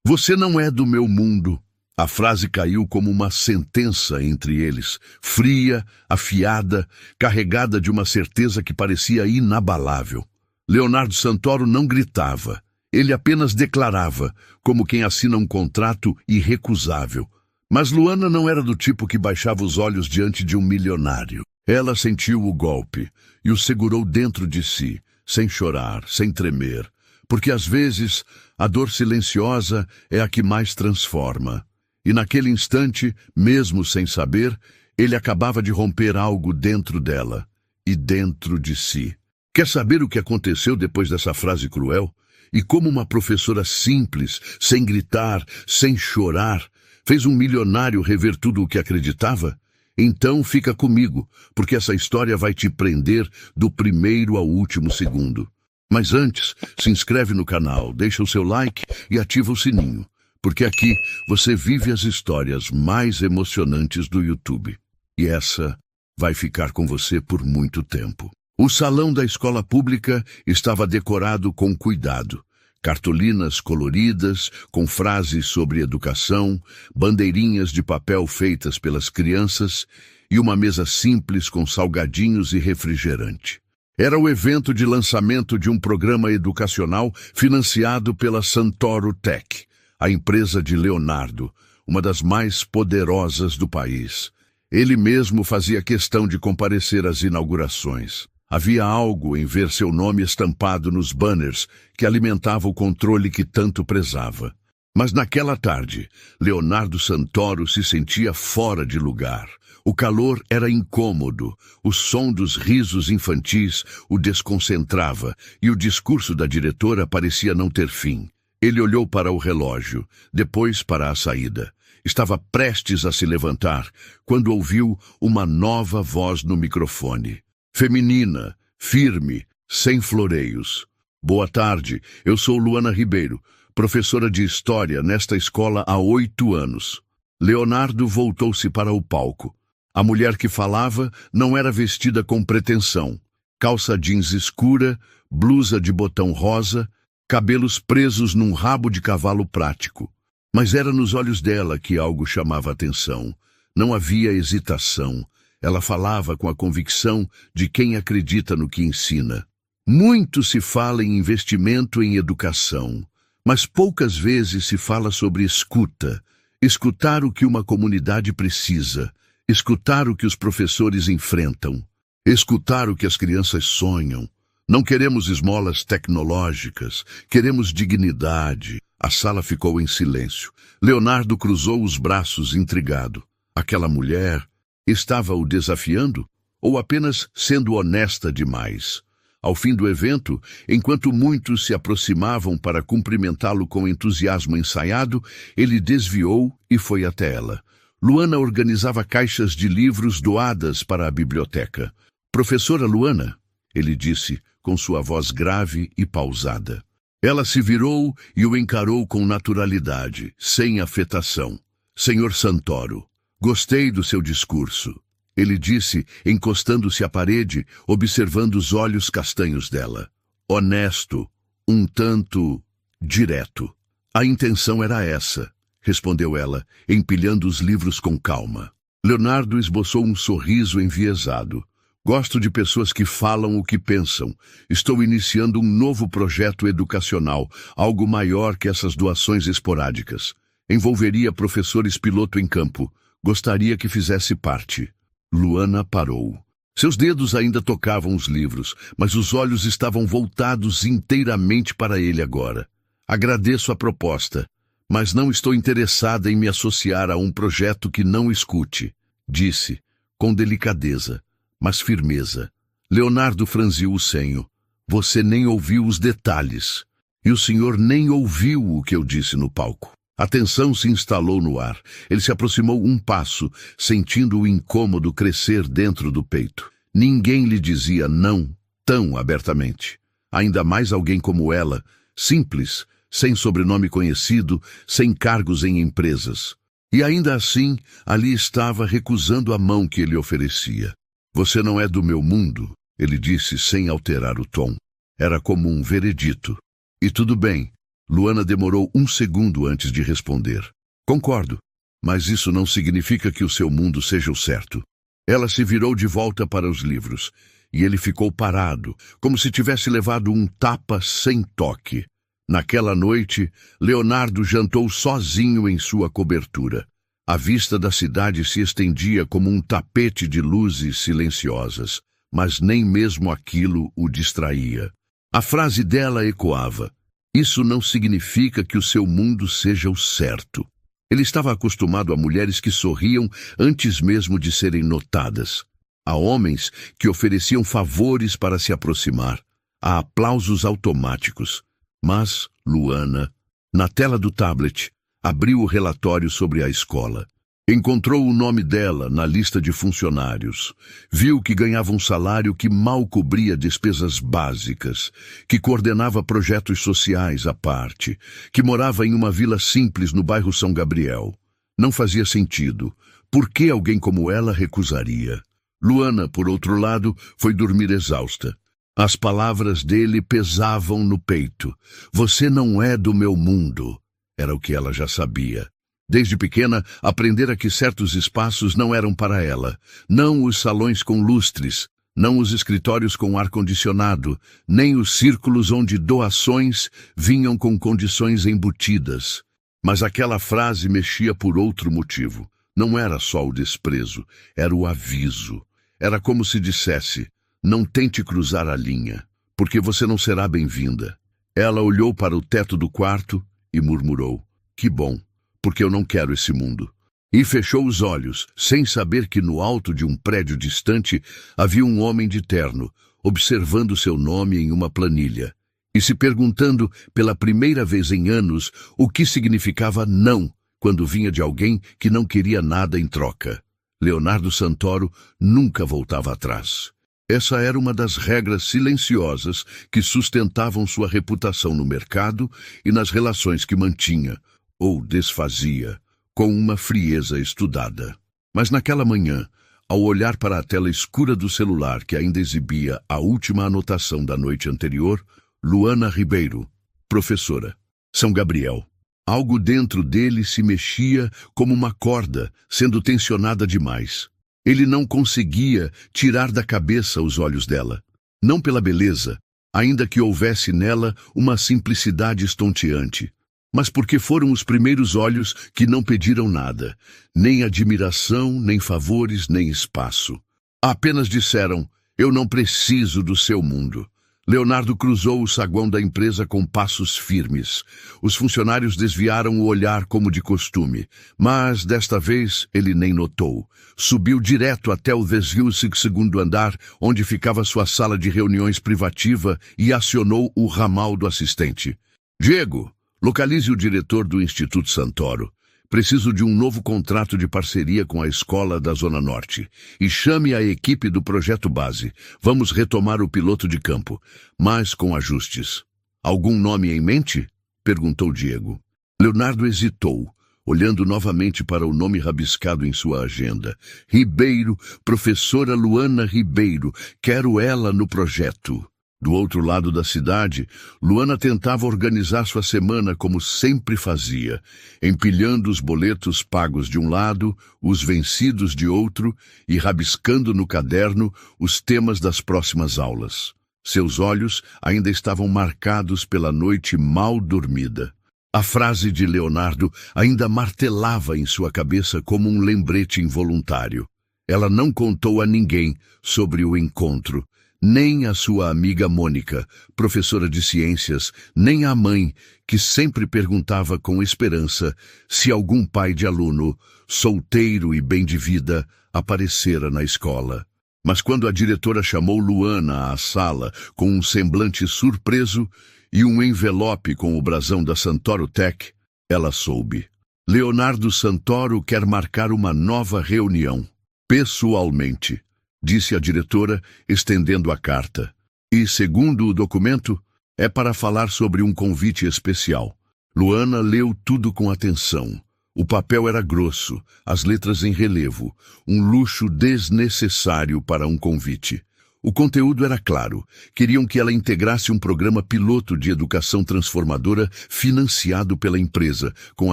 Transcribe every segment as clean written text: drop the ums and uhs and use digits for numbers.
Você não é do meu mundo. A frase caiu como uma sentença entre eles, fria, afiada, carregada de uma certeza que parecia inabalável. Leonardo Santoro não gritava. Ele apenas declarava, como quem assina um contrato irrecusável. Mas Luana não era do tipo que baixava os olhos diante de um milionário. Ela sentiu o golpe e o segurou dentro de si, sem chorar, sem tremer, porque às vezes a dor silenciosa é a que mais transforma. E naquele instante, mesmo sem saber, ele acabava de romper algo dentro dela e dentro de si. Quer saber o que aconteceu depois dessa frase cruel? E como uma professora simples, sem gritar, sem chorar, fez um milionário rever tudo o que acreditava? Então fica comigo, porque essa história vai te prender do primeiro ao último segundo. Mas antes, se inscreve no canal, deixa o seu like e ativa o sininho, porque aqui você vive as histórias mais emocionantes do YouTube. E essa vai ficar com você por muito tempo. O salão da escola pública estava decorado com cuidado. Cartolinas coloridas, com frases sobre educação, bandeirinhas de papel feitas pelas crianças e uma mesa simples com salgadinhos e refrigerante. Era o evento de lançamento de um programa educacional financiado pela Santoro Tech, a empresa de Leonardo, uma das mais poderosas do país. Ele mesmo fazia questão de comparecer às inaugurações. Havia algo em ver seu nome estampado nos banners que alimentava o controle que tanto prezava. Mas naquela tarde, Leonardo Santoro se sentia fora de lugar. O calor era incômodo, o som dos risos infantis o desconcentrava e o discurso da diretora parecia não ter fim. Ele olhou para o relógio, depois para a saída. Estava prestes a se levantar, quando ouviu uma nova voz no microfone. Feminina, firme, sem floreios. Boa tarde, eu sou Luana Ribeiro, professora de História nesta escola há 8 anos. Leonardo voltou-se para o palco. A mulher que falava não era vestida com pretensão. Calça jeans escura, blusa de botão rosa, cabelos presos num rabo de cavalo prático. Mas era nos olhos dela que algo chamava atenção. Não havia hesitação. Ela falava com a convicção de quem acredita no que ensina. Muito se fala em investimento em educação, mas poucas vezes se fala sobre escuta. Escutar o que uma comunidade precisa, escutar o que os professores enfrentam, escutar o que as crianças sonham. Não queremos esmolas tecnológicas, queremos dignidade. A sala ficou em silêncio. Leonardo cruzou os braços intrigado. Aquela mulher estava o desafiando ou apenas sendo honesta demais? Ao fim do evento, enquanto muitos se aproximavam para cumprimentá-lo com entusiasmo ensaiado, ele desviou e foi até ela. Luana organizava caixas de livros doadas para a biblioteca. Professora Luana, ele disse, com sua voz grave e pausada. Ela se virou e o encarou com naturalidade, sem afetação. Senhor Santoro, gostei do seu discurso, ele disse, encostando-se à parede, observando os olhos castanhos dela. Honesto, um tanto direto. A intenção era essa, respondeu ela, empilhando os livros com calma. Leonardo esboçou um sorriso enviesado. Gosto de pessoas que falam o que pensam. Estou iniciando um novo projeto educacional, algo maior que essas doações esporádicas. Envolveria professores piloto em campo. Gostaria que fizesse parte. Luana parou. Seus dedos ainda tocavam os livros, mas os olhos estavam voltados inteiramente para ele agora. Agradeço a proposta, mas não estou interessada em me associar a um projeto que não escute, disse, com delicadeza, mas firmeza. Leonardo franziu o senho. Você nem ouviu os detalhes. E o senhor nem ouviu o que eu disse no palco. A tensão se instalou no ar. Ele se aproximou um passo, sentindo o incômodo crescer dentro do peito. Ninguém lhe dizia não tão abertamente. Ainda mais alguém como ela, simples, sem sobrenome conhecido, sem cargos em empresas. E ainda assim, ali estava recusando a mão que ele oferecia. Você não é do meu mundo, ele disse sem alterar o tom. Era como um veredito. E tudo bem, Luana demorou um segundo antes de responder. Concordo, mas isso não significa que o seu mundo seja o certo. Ela se virou de volta para os livros, e ele ficou parado, como se tivesse levado um tapa sem toque. Naquela noite, Leonardo jantou sozinho em sua cobertura. A vista da cidade se estendia como um tapete de luzes silenciosas, mas nem mesmo aquilo o distraía. A frase dela ecoava: "Isso não significa que o seu mundo seja o certo." Ele estava acostumado a mulheres que sorriam antes mesmo de serem notadas, a homens que ofereciam favores para se aproximar, a aplausos automáticos. Mas Luana, na tela do tablet, abriu o relatório sobre a escola. Encontrou o nome dela na lista de funcionários. Viu que ganhava um salário que mal cobria despesas básicas, que coordenava projetos sociais à parte, que morava em uma vila simples no bairro São Gabriel. Não fazia sentido. Por que alguém como ela recusaria? Luana, por outro lado, foi dormir exausta. As palavras dele pesavam no peito. "Você não é do meu mundo." Era o que ela já sabia. Desde pequena, aprendera que certos espaços não eram para ela. Não os salões com lustres, não os escritórios com ar-condicionado, nem os círculos onde doações vinham com condições embutidas. Mas aquela frase mexia por outro motivo. Não era só o desprezo, era o aviso. Era como se dissesse: "Não tente cruzar a linha, porque você não será bem-vinda." Ela olhou para o teto do quarto e murmurou: "Que bom, porque eu não quero esse mundo." E fechou os olhos, sem saber que no alto de um prédio distante havia um homem de terno, observando seu nome em uma planilha, e se perguntando pela primeira vez em anos o que significava não quando vinha de alguém que não queria nada em troca. Leonardo Santoro nunca voltava atrás. Essa era uma das regras silenciosas que sustentavam sua reputação no mercado e nas relações que mantinha, ou desfazia, com uma frieza estudada. Mas naquela manhã, ao olhar para a tela escura do celular que ainda exibia a última anotação da noite anterior, Luana Ribeiro, professora, São Gabriel. Algo dentro dele se mexia como uma corda, sendo tensionada demais. Ele não conseguia tirar da cabeça os olhos dela. Não pela beleza, ainda que houvesse nela uma simplicidade estonteante, mas porque foram os primeiros olhos que não pediram nada, nem admiração, nem favores, nem espaço. Apenas disseram: "Eu não preciso do seu mundo." Leonardo cruzou o saguão da empresa com passos firmes. Os funcionários desviaram o olhar como de costume, mas desta vez ele nem notou. Subiu direto até o 12º andar, onde ficava sua sala de reuniões privativa, e acionou o ramal do assistente. "Diego, localize o diretor do Instituto Santoro. Preciso de um novo contrato de parceria com a escola da Zona Norte. E chame a equipe do Projeto Base. Vamos retomar o piloto de campo, mas com ajustes." "Algum nome em mente?" perguntou Diego. Leonardo hesitou, olhando novamente para o nome rabiscado em sua agenda. "Ribeiro, professora Luana Ribeiro. Quero ela no projeto." Do outro lado da cidade, Luana tentava organizar sua semana como sempre fazia, empilhando os boletos pagos de um lado, os vencidos de outro, e rabiscando no caderno os temas das próximas aulas. Seus olhos ainda estavam marcados pela noite mal dormida. A frase de Leonardo ainda martelava em sua cabeça como um lembrete involuntário. Ela não contou a ninguém sobre o encontro, nem a sua amiga Mônica, professora de ciências, nem a mãe, que sempre perguntava com esperança se algum pai de aluno, solteiro e bem de vida, aparecera na escola. Mas quando a diretora chamou Luana à sala com um semblante surpreso e um envelope com o brasão da Santoro Tech, ela soube. Leonardo Santoro quer marcar uma nova reunião, pessoalmente, disse a diretora, estendendo a carta. E, segundo o documento, é para falar sobre um convite especial. Luana leu tudo com atenção. O papel era grosso, as letras em relevo, um luxo desnecessário para um convite. O conteúdo era claro. Queriam que ela integrasse um programa piloto de educação transformadora financiado pela empresa, com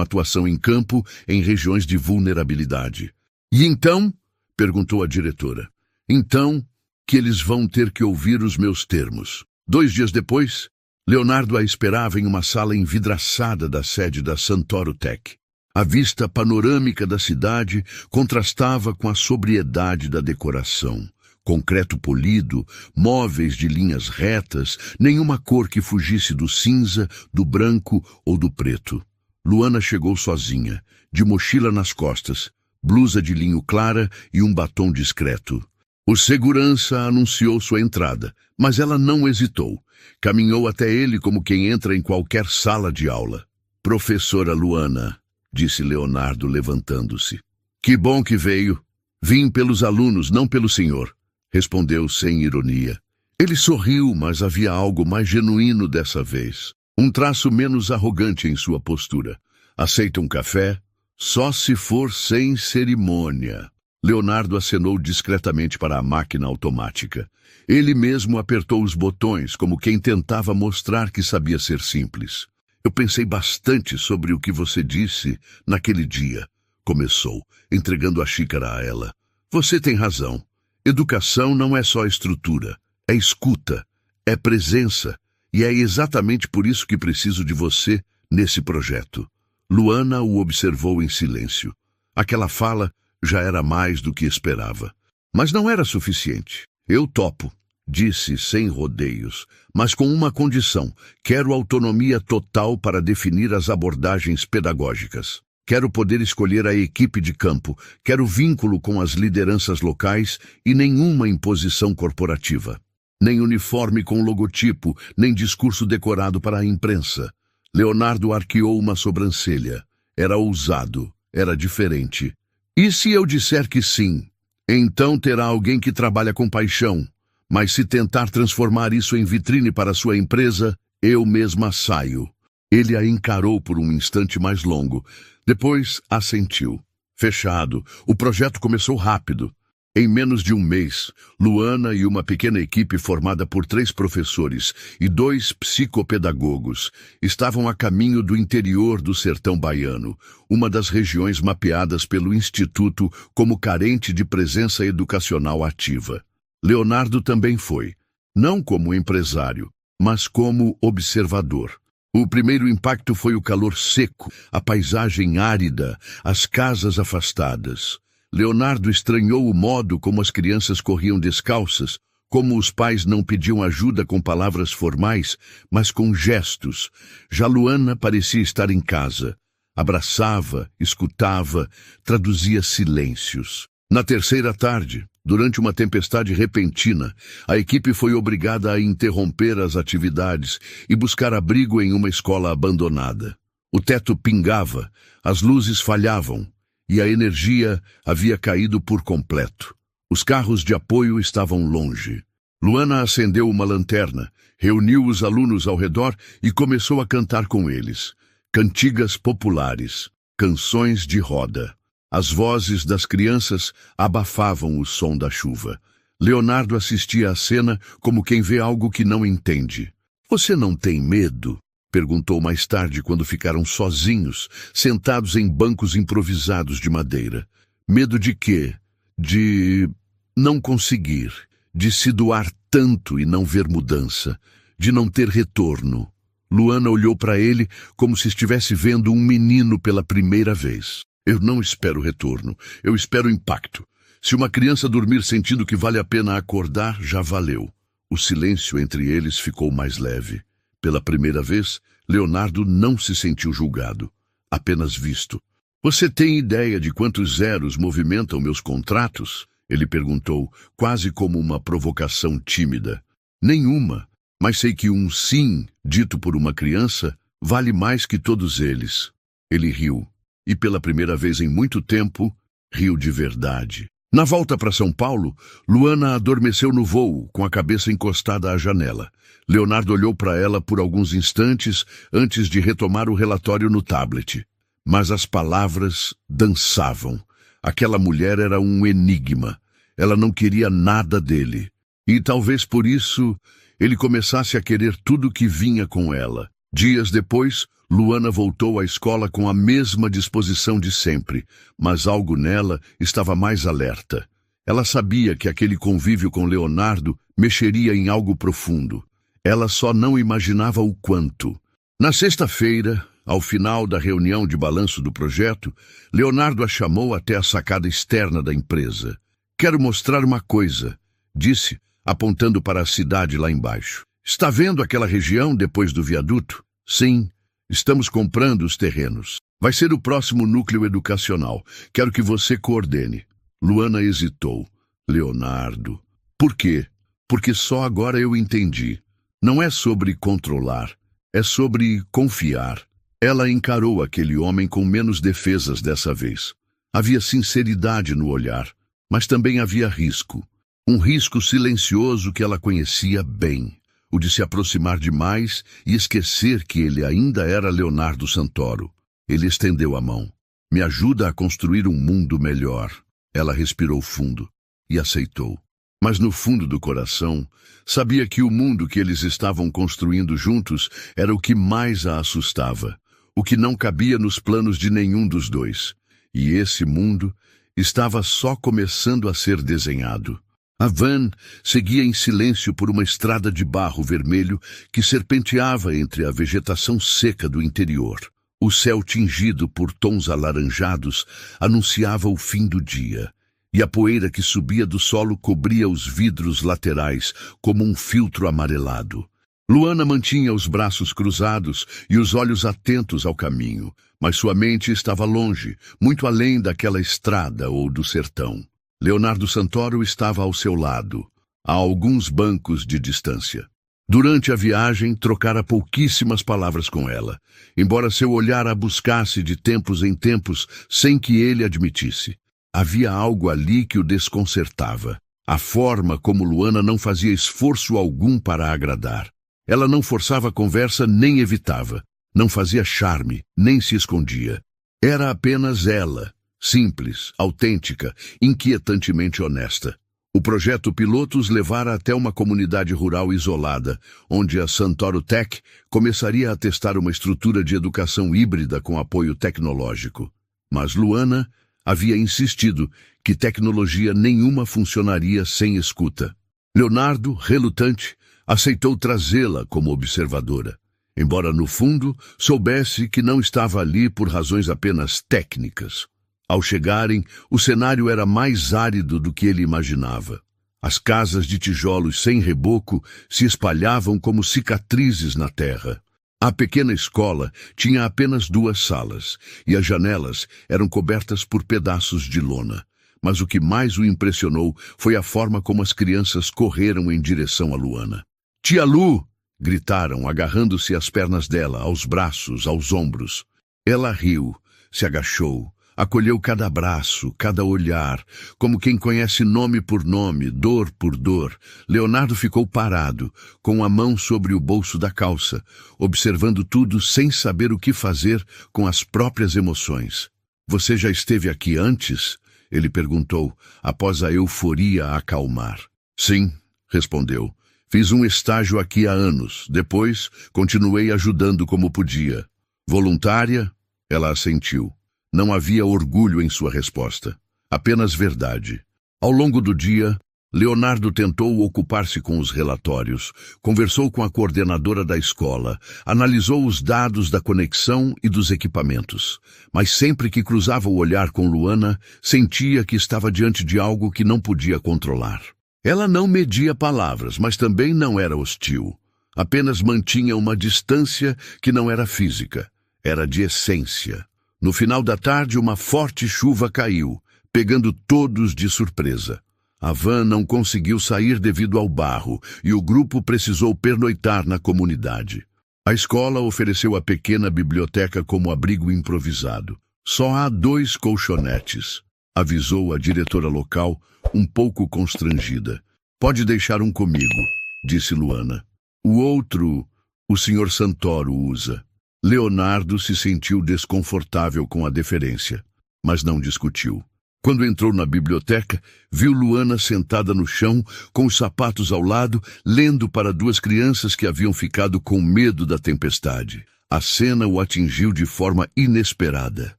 atuação em campo em regiões de vulnerabilidade. E então? Perguntou a diretora. Então que eles vão ter que ouvir os meus termos. 2 dias depois, Leonardo a esperava em uma sala envidraçada da sede da Santoro Tech. A vista panorâmica da cidade contrastava com a sobriedade da decoração. Concreto polido, móveis de linhas retas, nenhuma cor que fugisse do cinza, do branco ou do preto. Luana chegou sozinha, de mochila nas costas, blusa de linho clara e um batom discreto. O segurança anunciou sua entrada, mas ela não hesitou. Caminhou até ele como quem entra em qualquer sala de aula. Professora Luana, disse Leonardo levantando-se. Que bom que veio. Vim pelos alunos, não pelo senhor, respondeu sem ironia. Ele sorriu, mas havia algo mais genuíno dessa vez. Um traço menos arrogante em sua postura. Aceita um café? Só se for sem cerimônia. Leonardo acenou discretamente para a máquina automática. Ele mesmo apertou os botões, como quem tentava mostrar que sabia ser simples. Eu pensei bastante sobre o que você disse naquele dia, começou, entregando a xícara a ela. Você tem razão. Educação não é só estrutura, é escuta, é presença, e é exatamente por isso que preciso de você nesse projeto. Luana o observou em silêncio. Aquela fala já era mais do que esperava. Mas não era suficiente. Eu topo, disse sem rodeios, mas com uma condição. Quero autonomia total para definir as abordagens pedagógicas. Quero poder escolher a equipe de campo. Quero vínculo com as lideranças locais e nenhuma imposição corporativa. Nem uniforme com logotipo, nem discurso decorado para a imprensa. Leonardo arqueou uma sobrancelha. Era ousado, era diferente. E se eu disser que sim? Então terá alguém que trabalha com paixão. Mas se tentar transformar isso em vitrine para sua empresa, eu mesma saio. Ele a encarou por um instante mais longo. Depois assentiu. Fechado. O projeto começou rápido. Em menos de um mês, Luana e uma pequena equipe formada por 3 professores e 2 psicopedagogos estavam a caminho do interior do sertão baiano, uma das regiões mapeadas pelo Instituto como carente de presença educacional ativa. Leonardo também foi, não como empresário, mas como observador. O primeiro impacto foi o calor seco, a paisagem árida, as casas afastadas. Leonardo estranhou o modo como as crianças corriam descalças, como os pais não pediam ajuda com palavras formais, mas com gestos. Já Luana parecia estar em casa. Abraçava, escutava, traduzia silêncios. Na terceira tarde, durante uma tempestade repentina, a equipe foi obrigada a interromper as atividades e buscar abrigo em uma escola abandonada. O teto pingava, as luzes falhavam, e a energia havia caído por completo. Os carros de apoio estavam longe. Luana acendeu uma lanterna, reuniu os alunos ao redor e começou a cantar com eles. Cantigas populares, canções de roda. As vozes das crianças abafavam o som da chuva. Leonardo assistia à cena como quem vê algo que não entende. Você não tem medo? Perguntou mais tarde quando ficaram sozinhos, sentados em bancos improvisados de madeira. Medo de quê? De não conseguir, de se doar tanto e não ver mudança, de não ter retorno. Luana olhou para ele como se estivesse vendo um menino pela primeira vez. Eu não espero retorno, eu espero impacto. Se uma criança dormir sentindo que vale a pena acordar, já valeu. O silêncio entre eles ficou mais leve. Pela primeira vez, Leonardo não se sentiu julgado, apenas visto. Você tem ideia de quantos zeros movimentam meus contratos? Ele perguntou, quase como uma provocação tímida. Nenhuma, mas sei que um sim, dito por uma criança, vale mais que todos eles. Ele riu, e pela primeira vez em muito tempo, riu de verdade. Na volta para São Paulo, Luana adormeceu no voo, com a cabeça encostada à janela. Leonardo olhou para ela por alguns instantes antes de retomar o relatório no tablet. Mas as palavras dançavam. Aquela mulher era um enigma. Ela não queria nada dele. E talvez por isso ele começasse a querer tudo que vinha com ela. Dias depois, Luana voltou à escola com a mesma disposição de sempre, mas algo nela estava mais alerta. Ela sabia que aquele convívio com Leonardo mexeria em algo profundo. Ela só não imaginava o quanto. Na sexta-feira, ao final da reunião de balanço do projeto, Leonardo a chamou até a sacada externa da empresa. "Quero mostrar uma coisa", disse, apontando para a cidade lá embaixo. "Está vendo aquela região depois do viaduto? Sim, estamos comprando os terrenos. Vai ser o próximo núcleo educacional. Quero que você coordene." Luana hesitou. "Leonardo." "Por quê?" "Porque só agora eu entendi. Não é sobre controlar, é sobre confiar." Ela encarou aquele homem com menos defesas dessa vez. Havia sinceridade no olhar, mas também havia risco. Um risco silencioso que ela conhecia bem. O de se aproximar demais e esquecer que ele ainda era Leonardo Santoro. Ele estendeu a mão. "Me ajuda a construir um mundo melhor." Ela respirou fundo e aceitou. Mas no fundo do coração, sabia que o mundo que eles estavam construindo juntos era o que mais a assustava, o que não cabia nos planos de nenhum dos dois. E esse mundo estava só começando a ser desenhado. A van seguia em silêncio por uma estrada de barro vermelho que serpenteava entre a vegetação seca do interior. O céu tingido por tons alaranjados anunciava o fim do dia, e a poeira que subia do solo cobria os vidros laterais como um filtro amarelado. Luana mantinha os braços cruzados e os olhos atentos ao caminho, mas sua mente estava longe, muito além daquela estrada ou do sertão. Leonardo Santoro estava ao seu lado, a alguns bancos de distância. Durante a viagem, trocara pouquíssimas palavras com ela, embora seu olhar a buscasse de tempos em tempos sem que ele admitisse. Havia algo ali que o desconcertava, a forma como Luana não fazia esforço algum para agradar. Ela não forçava a conversa nem evitava, não fazia charme, nem se escondia. Era apenas ela, simples, autêntica, inquietantemente honesta. O projeto piloto os levara até uma comunidade rural isolada, onde a Santoro Tech começaria a testar uma estrutura de educação híbrida com apoio tecnológico. Mas Luana havia insistido que tecnologia nenhuma funcionaria sem escuta. Leonardo, relutante, aceitou trazê-la como observadora, embora no fundo soubesse que não estava ali por razões apenas técnicas. Ao chegarem, o cenário era mais árido do que ele imaginava. As casas de tijolos sem reboco se espalhavam como cicatrizes na terra. A pequena escola tinha apenas 2 salas, e as janelas eram cobertas por pedaços de lona. Mas o que mais o impressionou foi a forma como as crianças correram em direção a Luana. "Tia Lu!" gritaram, agarrando-se às pernas dela, aos braços, aos ombros. Ela riu, se agachou, acolheu cada abraço, cada olhar, como quem conhece nome por nome, dor por dor. Leonardo ficou parado, com a mão sobre o bolso da calça, observando tudo sem saber o que fazer com as próprias emoções. "Você já esteve aqui antes?" ele perguntou, após a euforia acalmar. "Sim", respondeu. "Fiz um estágio aqui há anos. Depois, continuei ajudando como podia." "Voluntária?" Ela assentiu. Não havia orgulho em sua resposta, apenas verdade. Ao longo do dia, Leonardo tentou ocupar-se com os relatórios, conversou com a coordenadora da escola, analisou os dados da conexão e dos equipamentos. Mas sempre que cruzava o olhar com Luana, sentia que estava diante de algo que não podia controlar. Ela não media palavras, mas também não era hostil. Apenas mantinha uma distância que não era física, era de essência. No final da tarde, uma forte chuva caiu, pegando todos de surpresa. A van não conseguiu sair devido ao barro e o grupo precisou pernoitar na comunidade. A escola ofereceu a pequena biblioteca como abrigo improvisado. "Só há 2 colchonetes", avisou a diretora local, um pouco constrangida. "Pode deixar um comigo", disse Luana. "O outro, o Sr. Santoro usa." Leonardo se sentiu desconfortável com a deferência, mas não discutiu. Quando entrou na biblioteca, viu Luana sentada no chão, com os sapatos ao lado, lendo para duas crianças que haviam ficado com medo da tempestade. A cena o atingiu de forma inesperada.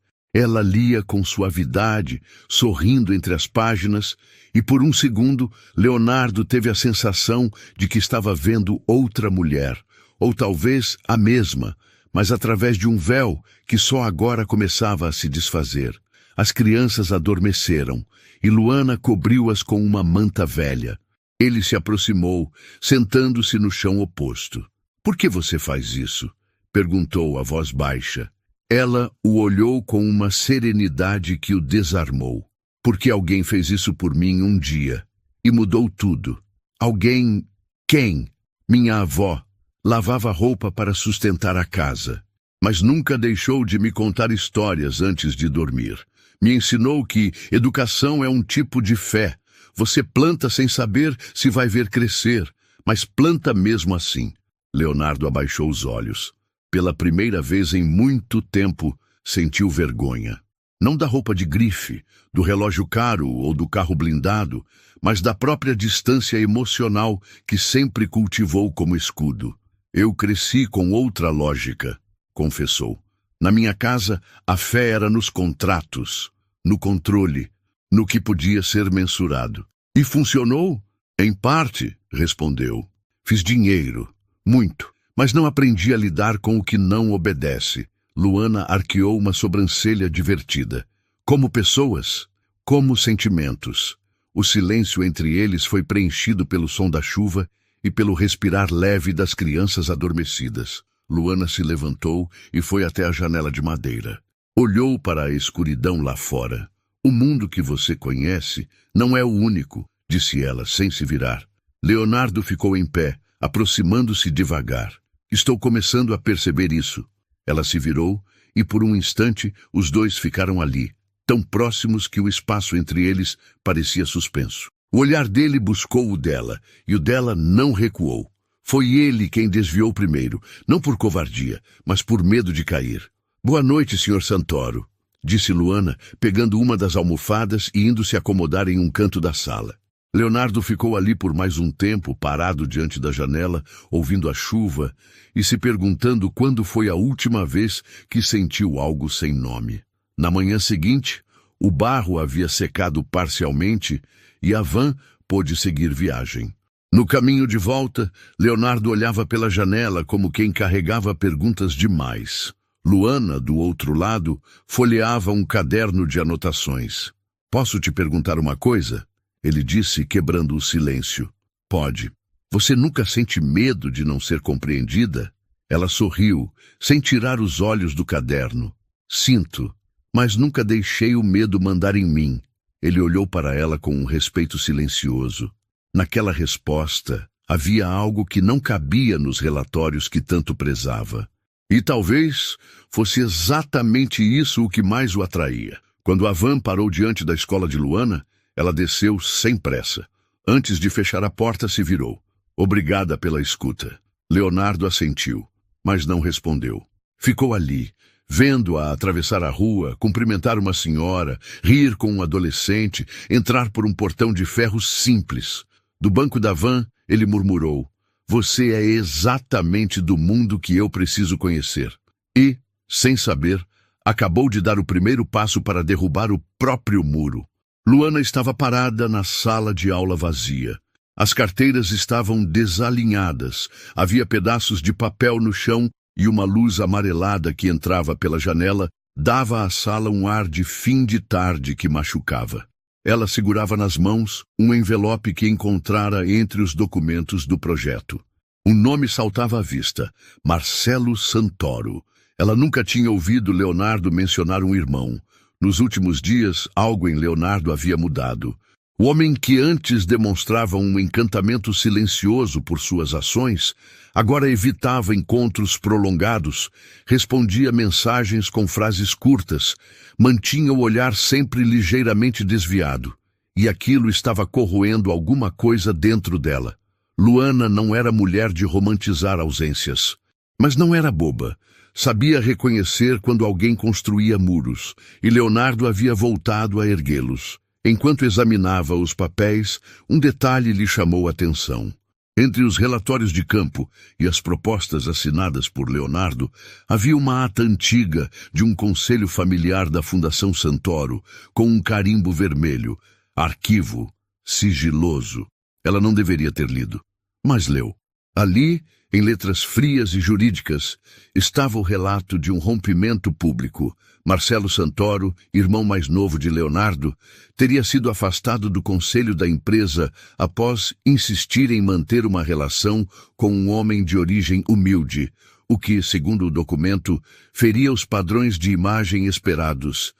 Ela lia com suavidade, sorrindo entre as páginas, e por um segundo, Leonardo teve a sensação de que estava vendo outra mulher, ou talvez a mesma, mas através de um véu que só agora começava a se desfazer. As crianças adormeceram, e Luana cobriu-as com uma manta velha. Ele se aproximou, sentando-se no chão oposto. "Por que você faz isso?" perguntou a voz baixa. Ela o olhou com uma serenidade que o desarmou. "Porque alguém fez isso por mim um dia, e mudou tudo. Alguém... Quem? Minha avó. Lavava roupa para sustentar a casa, mas nunca deixou de me contar histórias antes de dormir. Me ensinou que educação é um tipo de fé. Você planta sem saber se vai ver crescer, mas planta mesmo assim." Leonardo abaixou os olhos. Pela primeira vez em muito tempo, sentiu vergonha. Não da roupa de grife, do relógio caro ou do carro blindado, mas da própria distância emocional que sempre cultivou como escudo. "Eu cresci com outra lógica", confessou. "Na minha casa, a fé era nos contratos, no controle, no que podia ser mensurado. E funcionou? Em parte", respondeu. "Fiz dinheiro, muito, mas não aprendi a lidar com o que não obedece." Luana arqueou uma sobrancelha divertida. "Como pessoas, como sentimentos." O silêncio entre eles foi preenchido pelo som da chuva e pelo respirar leve das crianças adormecidas. Luana se levantou e foi até a janela de madeira. Olhou para a escuridão lá fora. "O mundo que você conhece não é o único", disse ela, sem se virar. Leonardo ficou em pé, aproximando-se devagar. "Estou começando a perceber isso." Ela se virou e por um instante os dois ficaram ali, tão próximos que o espaço entre eles parecia suspenso. O olhar dele buscou o dela, e o dela não recuou. Foi ele quem desviou primeiro, não por covardia, mas por medo de cair. "Boa noite, Sr. Santoro", disse Luana, pegando uma das almofadas e indo se acomodar em um canto da sala. Leonardo ficou ali por mais um tempo, parado diante da janela, ouvindo a chuva e se perguntando quando foi a última vez que sentiu algo sem nome. Na manhã seguinte, o barro havia secado parcialmente e a van pôde seguir viagem. No caminho de volta, Leonardo olhava pela janela como quem carregava perguntas demais. Luana, do outro lado, folheava um caderno de anotações. "Posso te perguntar uma coisa?" ele disse, quebrando o silêncio. "Pode. Você nunca sente medo de não ser compreendida?" Ela sorriu, sem tirar os olhos do caderno. "Sinto, mas nunca deixei o medo mandar em mim." Ele olhou para ela com um respeito silencioso. Naquela resposta, havia algo que não cabia nos relatórios que tanto prezava. E talvez fosse exatamente isso o que mais o atraía. Quando a van parou diante da escola de Luana, ela desceu sem pressa. Antes de fechar a porta, se virou. "Obrigada pela escuta." Leonardo assentiu, mas não respondeu. Ficou ali, vendo-a atravessar a rua, cumprimentar uma senhora, rir com um adolescente, entrar por um portão de ferro simples. Do banco da van, ele murmurou: "Você é exatamente do mundo que eu preciso conhecer." E, sem saber, acabou de dar o primeiro passo para derrubar o próprio muro. Luana estava parada na sala de aula vazia. As carteiras estavam desalinhadas, havia pedaços de papel no chão e uma luz amarelada que entrava pela janela dava à sala um ar de fim de tarde que machucava. Ela segurava nas mãos um envelope que encontrara entre os documentos do projeto. Um nome saltava à vista: Marcelo Santoro. Ela nunca tinha ouvido Leonardo mencionar um irmão. Nos últimos dias, algo em Leonardo havia mudado. O homem que antes demonstrava um encantamento silencioso por suas ações, agora evitava encontros prolongados, respondia mensagens com frases curtas, mantinha o olhar sempre ligeiramente desviado. E aquilo estava corroendo alguma coisa dentro dela. Luana não era mulher de romantizar ausências, mas não era boba. Sabia reconhecer quando alguém construía muros, e Leonardo havia voltado a erguê-los. Enquanto examinava os papéis, um detalhe lhe chamou a atenção. Entre os relatórios de campo e as propostas assinadas por Leonardo, havia uma ata antiga de um conselho familiar da Fundação Santoro, com um carimbo vermelho, arquivo, sigiloso. Ela não deveria ter lido, mas leu. Ali, em letras frias e jurídicas, estava o relato de um rompimento público. Marcelo Santoro, irmão mais novo de Leonardo, teria sido afastado do conselho da empresa após insistir em manter uma relação com um homem de origem humilde, o que, segundo o documento, feria os padrões de imagem esperados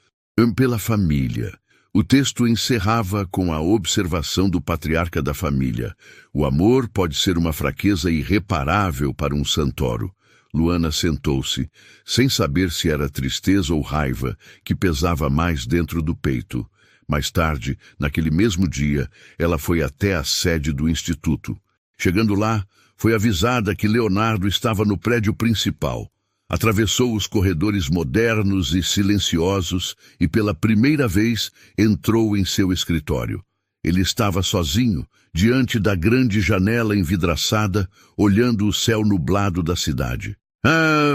pela família. O texto encerrava com a observação do patriarca da família. O amor pode ser uma fraqueza irreparável para um Santoro. Luana sentou-se, sem saber se era tristeza ou raiva que pesava mais dentro do peito. Mais tarde, naquele mesmo dia, ela foi até a sede do instituto. Chegando lá, foi avisada que Leonardo estava no prédio principal. Atravessou os corredores modernos e silenciosos e, pela primeira vez, entrou em seu escritório. Ele estava sozinho, diante da grande janela envidraçada, olhando o céu nublado da cidade.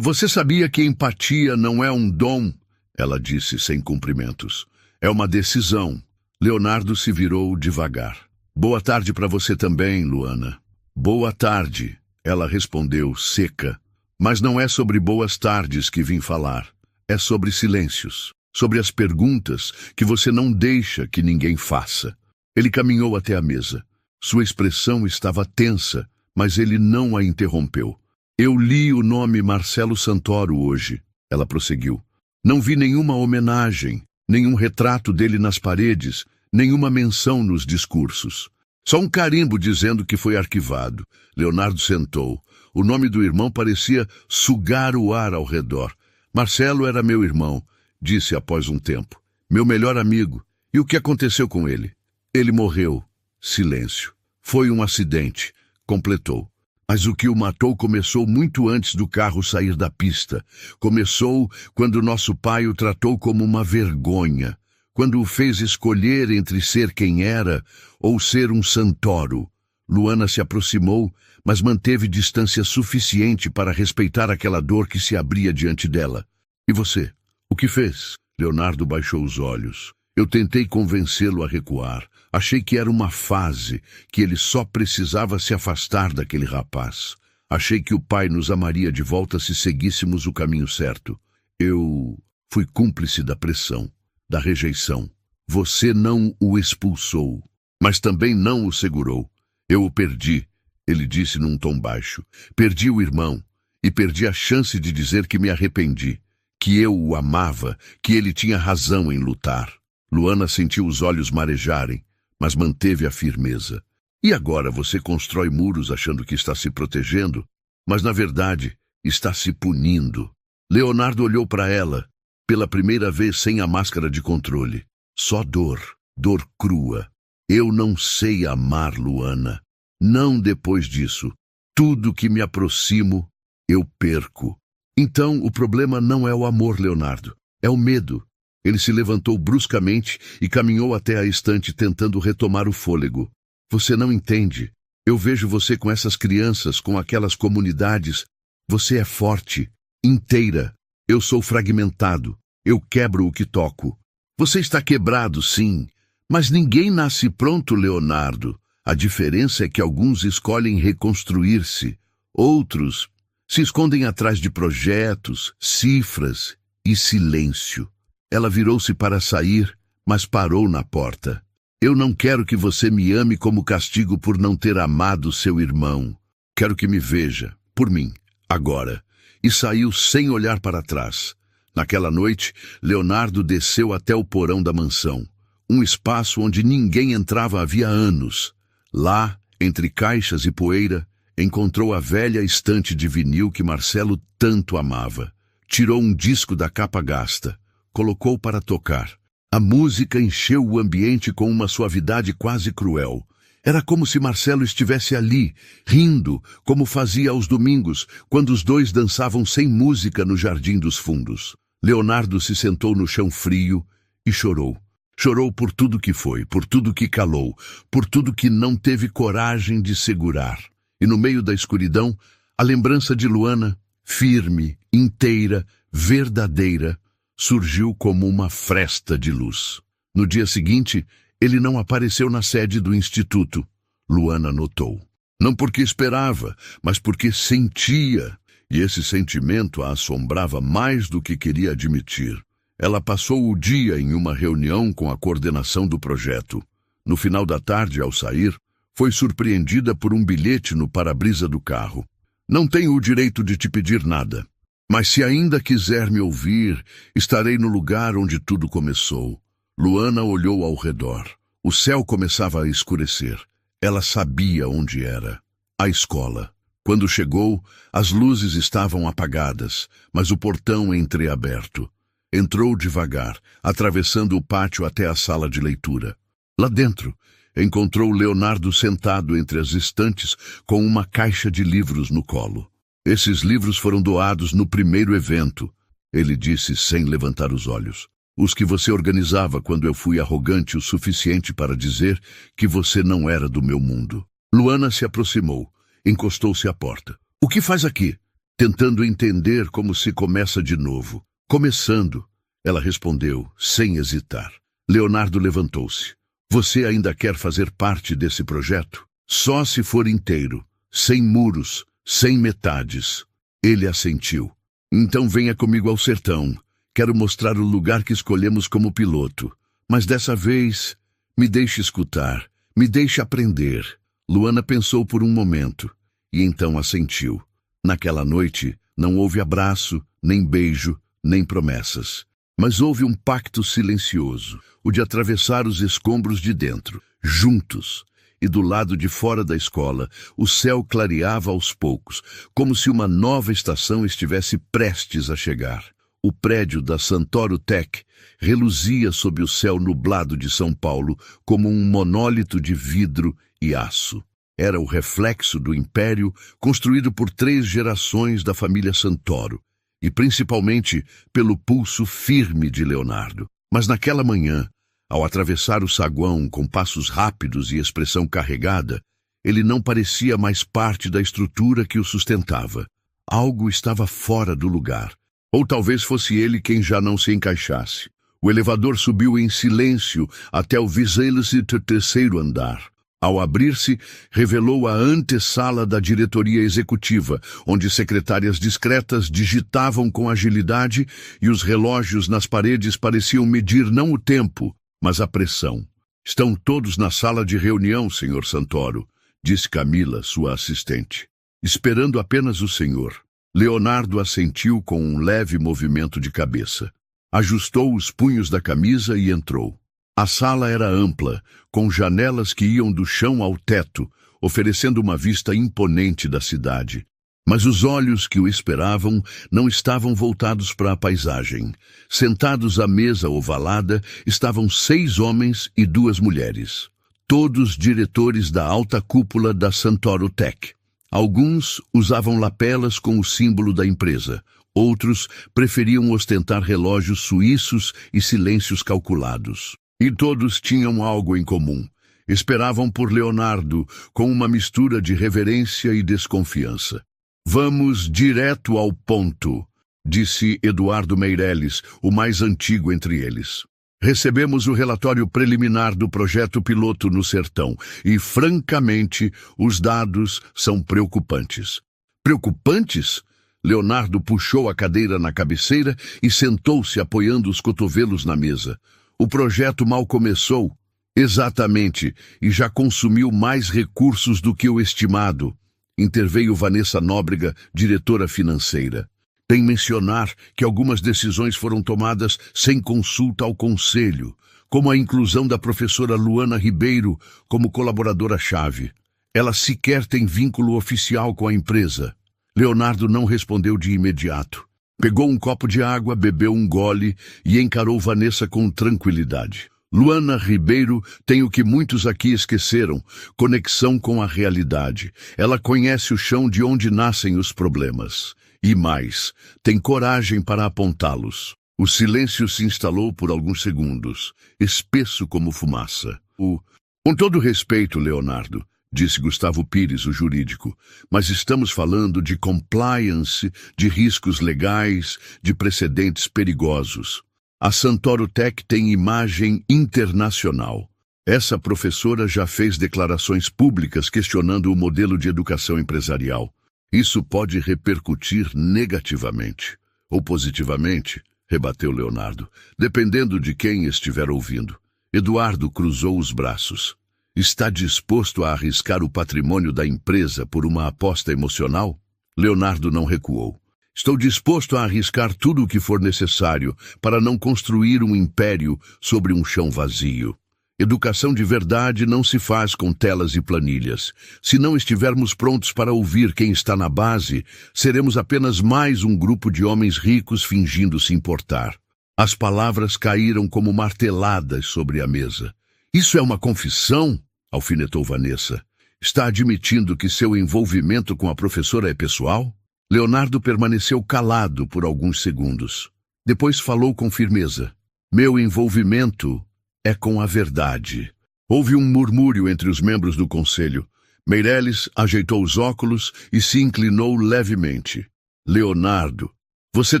Você sabia que empatia não é um dom? Ela disse sem cumprimentos. É uma decisão. Leonardo se virou devagar. Boa tarde para você também, Luana. Boa tarde, ela respondeu seca. Mas não é sobre boas tardes que vim falar. É sobre silêncios, sobre as perguntas que você não deixa que ninguém faça. Ele caminhou até a mesa. Sua expressão estava tensa, mas ele não a interrompeu. Eu li o nome Marcelo Santoro hoje, ela prosseguiu. Não vi nenhuma homenagem, nenhum retrato dele nas paredes, nenhuma menção nos discursos. Só um carimbo dizendo que foi arquivado. Leonardo sentou. O nome do irmão parecia sugar o ar ao redor. Marcelo era meu irmão, disse após um tempo. Meu melhor amigo. E o que aconteceu com ele? Ele morreu. Silêncio. Foi um acidente, completou. Mas o que o matou começou muito antes do carro sair da pista. Começou quando nosso pai o tratou como uma vergonha. Quando o fez escolher entre ser quem era ou ser um Santoro. Luana se aproximou, mas manteve distância suficiente para respeitar aquela dor que se abria diante dela. E você? O que fez? Leonardo baixou os olhos. Eu tentei convencê-lo a recuar. Achei que era uma fase, que ele só precisava se afastar daquele rapaz. Achei que o pai nos amaria de volta se seguíssemos o caminho certo. Eu fui cúmplice da pressão, da rejeição. Você não o expulsou, mas também não o segurou. Eu o perdi, ele disse num tom baixo. Perdi o irmão e perdi a chance de dizer que me arrependi, que eu o amava, que ele tinha razão em lutar. Luana sentiu os olhos marejarem, mas manteve a firmeza. E agora você constrói muros achando que está se protegendo, mas na verdade está se punindo. Leonardo olhou para ela, pela primeira vez sem a máscara de controle. Só dor, dor crua. Eu não sei amar, Luana. Não depois disso. Tudo que me aproximo, eu perco. Então o problema não é o amor, Leonardo. É o medo. Ele se levantou bruscamente e caminhou até a estante tentando retomar o fôlego. Você não entende. Eu vejo você com essas crianças, com aquelas comunidades. Você é forte, inteira. Eu sou fragmentado. Eu quebro o que toco. Você está quebrado, sim. Mas ninguém nasce pronto, Leonardo. A diferença é que alguns escolhem reconstruir-se. Outros se escondem atrás de projetos, cifras e silêncio. Ela virou-se para sair, mas parou na porta. Eu não quero que você me ame como castigo por não ter amado seu irmão. Quero que me veja, por mim, agora. E saiu sem olhar para trás. Naquela noite, Leonardo desceu até o porão da mansão. Um espaço onde ninguém entrava havia anos. Lá, entre caixas e poeira, encontrou a velha estante de vinil que Marcelo tanto amava. Tirou um disco da capa gasta. Colocou para tocar. A música encheu o ambiente com uma suavidade quase cruel. Era como se Marcelo estivesse ali, rindo, como fazia aos domingos, quando os dois dançavam sem música no Jardim dos Fundos. Leonardo se sentou no chão frio e chorou. Chorou por tudo que foi, por tudo que calou, por tudo que não teve coragem de segurar. E no meio da escuridão, a lembrança de Luana, firme, inteira, verdadeira, surgiu como uma fresta de luz. No dia seguinte, ele não apareceu na sede do instituto. Luana notou. Não porque esperava, mas porque sentia. E esse sentimento a assombrava mais do que queria admitir. Ela passou o dia em uma reunião com a coordenação do projeto. No final da tarde, ao sair, foi surpreendida por um bilhete no para-brisa do carro. Não tenho o direito de te pedir nada, mas se ainda quiser me ouvir, estarei no lugar onde tudo começou. Luana olhou ao redor. O céu começava a escurecer. Ela sabia onde era. A escola. Quando chegou, as luzes estavam apagadas, mas o portão entreaberto. Entrou devagar, atravessando o pátio até a sala de leitura. Lá dentro, encontrou Leonardo sentado entre as estantes com uma caixa de livros no colo. Esses livros foram doados no primeiro evento, ele disse sem levantar os olhos. Os que você organizava quando eu fui arrogante o suficiente para dizer que você não era do meu mundo. Luana se aproximou, encostou-se à porta. O que faz aqui? Tentando entender como se começa de novo. Começando, ela respondeu, sem hesitar. Leonardo levantou-se. Você ainda quer fazer parte desse projeto? Só se for inteiro, sem muros, sem metades. Ele assentiu. Então venha comigo ao sertão. Quero mostrar o lugar que escolhemos como piloto. Mas dessa vez, me deixe escutar, me deixe aprender. Luana pensou por um momento, e então assentiu. Naquela noite, não houve abraço, nem beijo, nem promessas. Mas houve um pacto silencioso, o de atravessar os escombros de dentro, juntos. E do lado de fora da escola, o céu clareava aos poucos, como se uma nova estação estivesse prestes a chegar. O prédio da Santoro Tech reluzia sob o céu nublado de São Paulo como um monólito de vidro e aço. Era o reflexo do império construído por 3 gerações da família Santoro, e principalmente pelo pulso firme de Leonardo. Mas naquela manhã, ao atravessar o saguão com passos rápidos e expressão carregada, ele não parecia mais parte da estrutura que o sustentava. Algo estava fora do lugar. Ou talvez fosse ele quem já não se encaixasse. O elevador subiu em silêncio até o 23º andar. Ao abrir-se, revelou a antessala da diretoria executiva, onde secretárias discretas digitavam com agilidade e os relógios nas paredes pareciam medir não o tempo, mas a pressão. Estão todos na sala de reunião, senhor Santoro, disse Camila, sua assistente. Esperando apenas o senhor. Leonardo assentiu com um leve movimento de cabeça. Ajustou os punhos da camisa e entrou. A sala era ampla, com janelas que iam do chão ao teto, oferecendo uma vista imponente da cidade. Mas os olhos que o esperavam não estavam voltados para a paisagem. Sentados à mesa ovalada estavam 6 homens e 2 mulheres. Todos diretores da alta cúpula da Santoro Tech. Alguns usavam lapelas com o símbolo da empresa. Outros preferiam ostentar relógios suíços e silêncios calculados. E todos tinham algo em comum. Esperavam por Leonardo com uma mistura de reverência e desconfiança. Vamos direto ao ponto, disse Eduardo Meirelles, o mais antigo entre eles. Recebemos o relatório preliminar do projeto piloto no sertão e, francamente, os dados são preocupantes. Preocupantes? Leonardo puxou a cadeira na cabeceira e sentou-se apoiando os cotovelos na mesa. O projeto mal começou. Exatamente, e já consumiu mais recursos do que o estimado. Interveio Vanessa Nóbrega, diretora financeira. Tem mencionar que algumas decisões foram tomadas sem consulta ao conselho, como a inclusão da professora Luana Ribeiro como colaboradora-chave. Ela sequer tem vínculo oficial com a empresa. Leonardo não respondeu de imediato. Pegou um copo de água, bebeu um gole e encarou Vanessa com tranquilidade. Luana Ribeiro tem o que muitos aqui esqueceram: conexão com a realidade. Ela conhece o chão de onde nascem os problemas. E mais, tem coragem para apontá-los. O silêncio se instalou por alguns segundos, espesso como fumaça. Com todo respeito, Leonardo, disse Gustavo Pires, o jurídico, mas estamos falando de compliance, de riscos legais, de precedentes perigosos. A Santoro Tech tem imagem internacional. Essa professora já fez declarações públicas questionando o modelo de educação empresarial. Isso pode repercutir negativamente ou positivamente, rebateu Leonardo, dependendo de quem estiver ouvindo. Eduardo cruzou os braços. Está disposto a arriscar o patrimônio da empresa por uma aposta emocional? Leonardo não recuou. Estou disposto a arriscar tudo o que for necessário para não construir um império sobre um chão vazio. Educação de verdade não se faz com telas e planilhas. Se não estivermos prontos para ouvir quem está na base, seremos apenas mais um grupo de homens ricos fingindo se importar. As palavras caíram como marteladas sobre a mesa. Isso é uma confissão? Alfinetou Vanessa. Está admitindo que seu envolvimento com a professora é pessoal? Leonardo permaneceu calado por alguns segundos. Depois falou com firmeza. Meu envolvimento é com a verdade. Houve um murmúrio entre os membros do conselho. Meirelles ajeitou os óculos e se inclinou levemente. Leonardo, você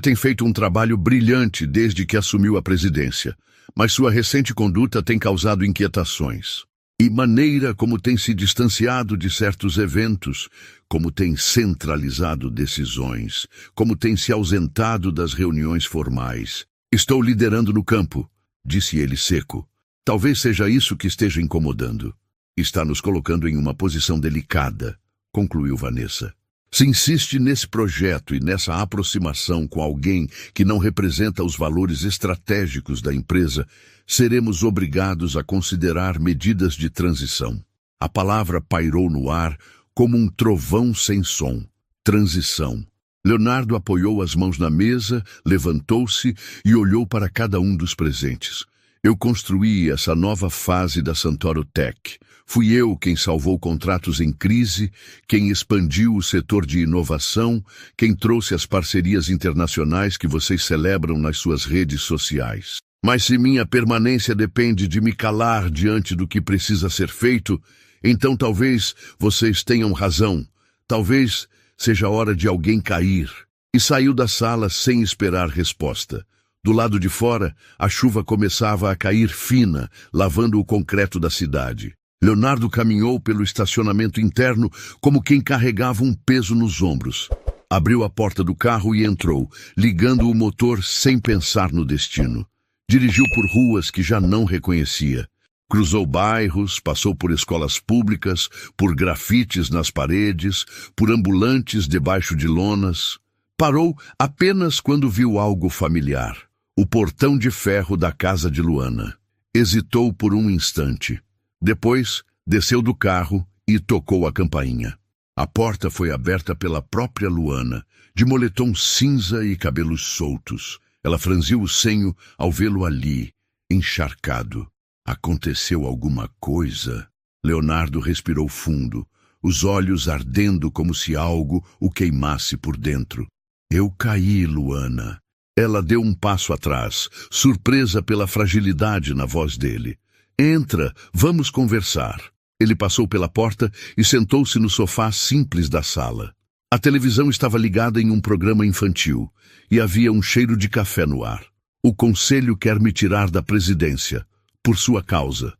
tem feito um trabalho brilhante desde que assumiu a presidência, mas sua recente conduta tem causado inquietações. E maneira como tem se distanciado de certos eventos, como tem centralizado decisões, como tem se ausentado das reuniões formais. Estou liderando no campo, disse ele seco. Talvez seja isso que esteja incomodando. Está nos colocando em uma posição delicada, concluiu Vanessa. Se insiste nesse projeto e nessa aproximação com alguém que não representa os valores estratégicos da empresa, seremos obrigados a considerar medidas de transição. A palavra pairou no ar como um trovão sem som. Transição. Leonardo apoiou as mãos na mesa, levantou-se e olhou para cada um dos presentes. Eu construí essa nova fase da Santoro Tech. Fui eu quem salvou contratos em crise, quem expandiu o setor de inovação, quem trouxe as parcerias internacionais que vocês celebram nas suas redes sociais. Mas se minha permanência depende de me calar diante do que precisa ser feito, então talvez vocês tenham razão. Talvez seja hora de alguém cair. E saiu da sala sem esperar resposta. Do lado de fora, a chuva começava a cair fina, lavando o concreto da cidade. Leonardo caminhou pelo estacionamento interno como quem carregava um peso nos ombros. Abriu a porta do carro e entrou, ligando o motor sem pensar no destino. Dirigiu por ruas que já não reconhecia. Cruzou bairros, passou por escolas públicas, por grafites nas paredes, por ambulantes debaixo de lonas. Parou apenas quando viu algo familiar. O portão de ferro da casa de Luana. Hesitou por um instante. Depois, desceu do carro e tocou a campainha. A porta foi aberta pela própria Luana, de moletom cinza e cabelos soltos. Ela franziu o senho ao vê-lo ali, encharcado. Aconteceu alguma coisa? Leonardo respirou fundo, os olhos ardendo como se algo o queimasse por dentro. Eu caí, Luana. Ela deu um passo atrás, surpresa pela fragilidade na voz dele. Entra, vamos conversar. Ele passou pela porta e sentou-se no sofá simples da sala. A televisão estava ligada em um programa infantil e havia um cheiro de café no ar. O conselho quer me tirar da presidência, por sua causa.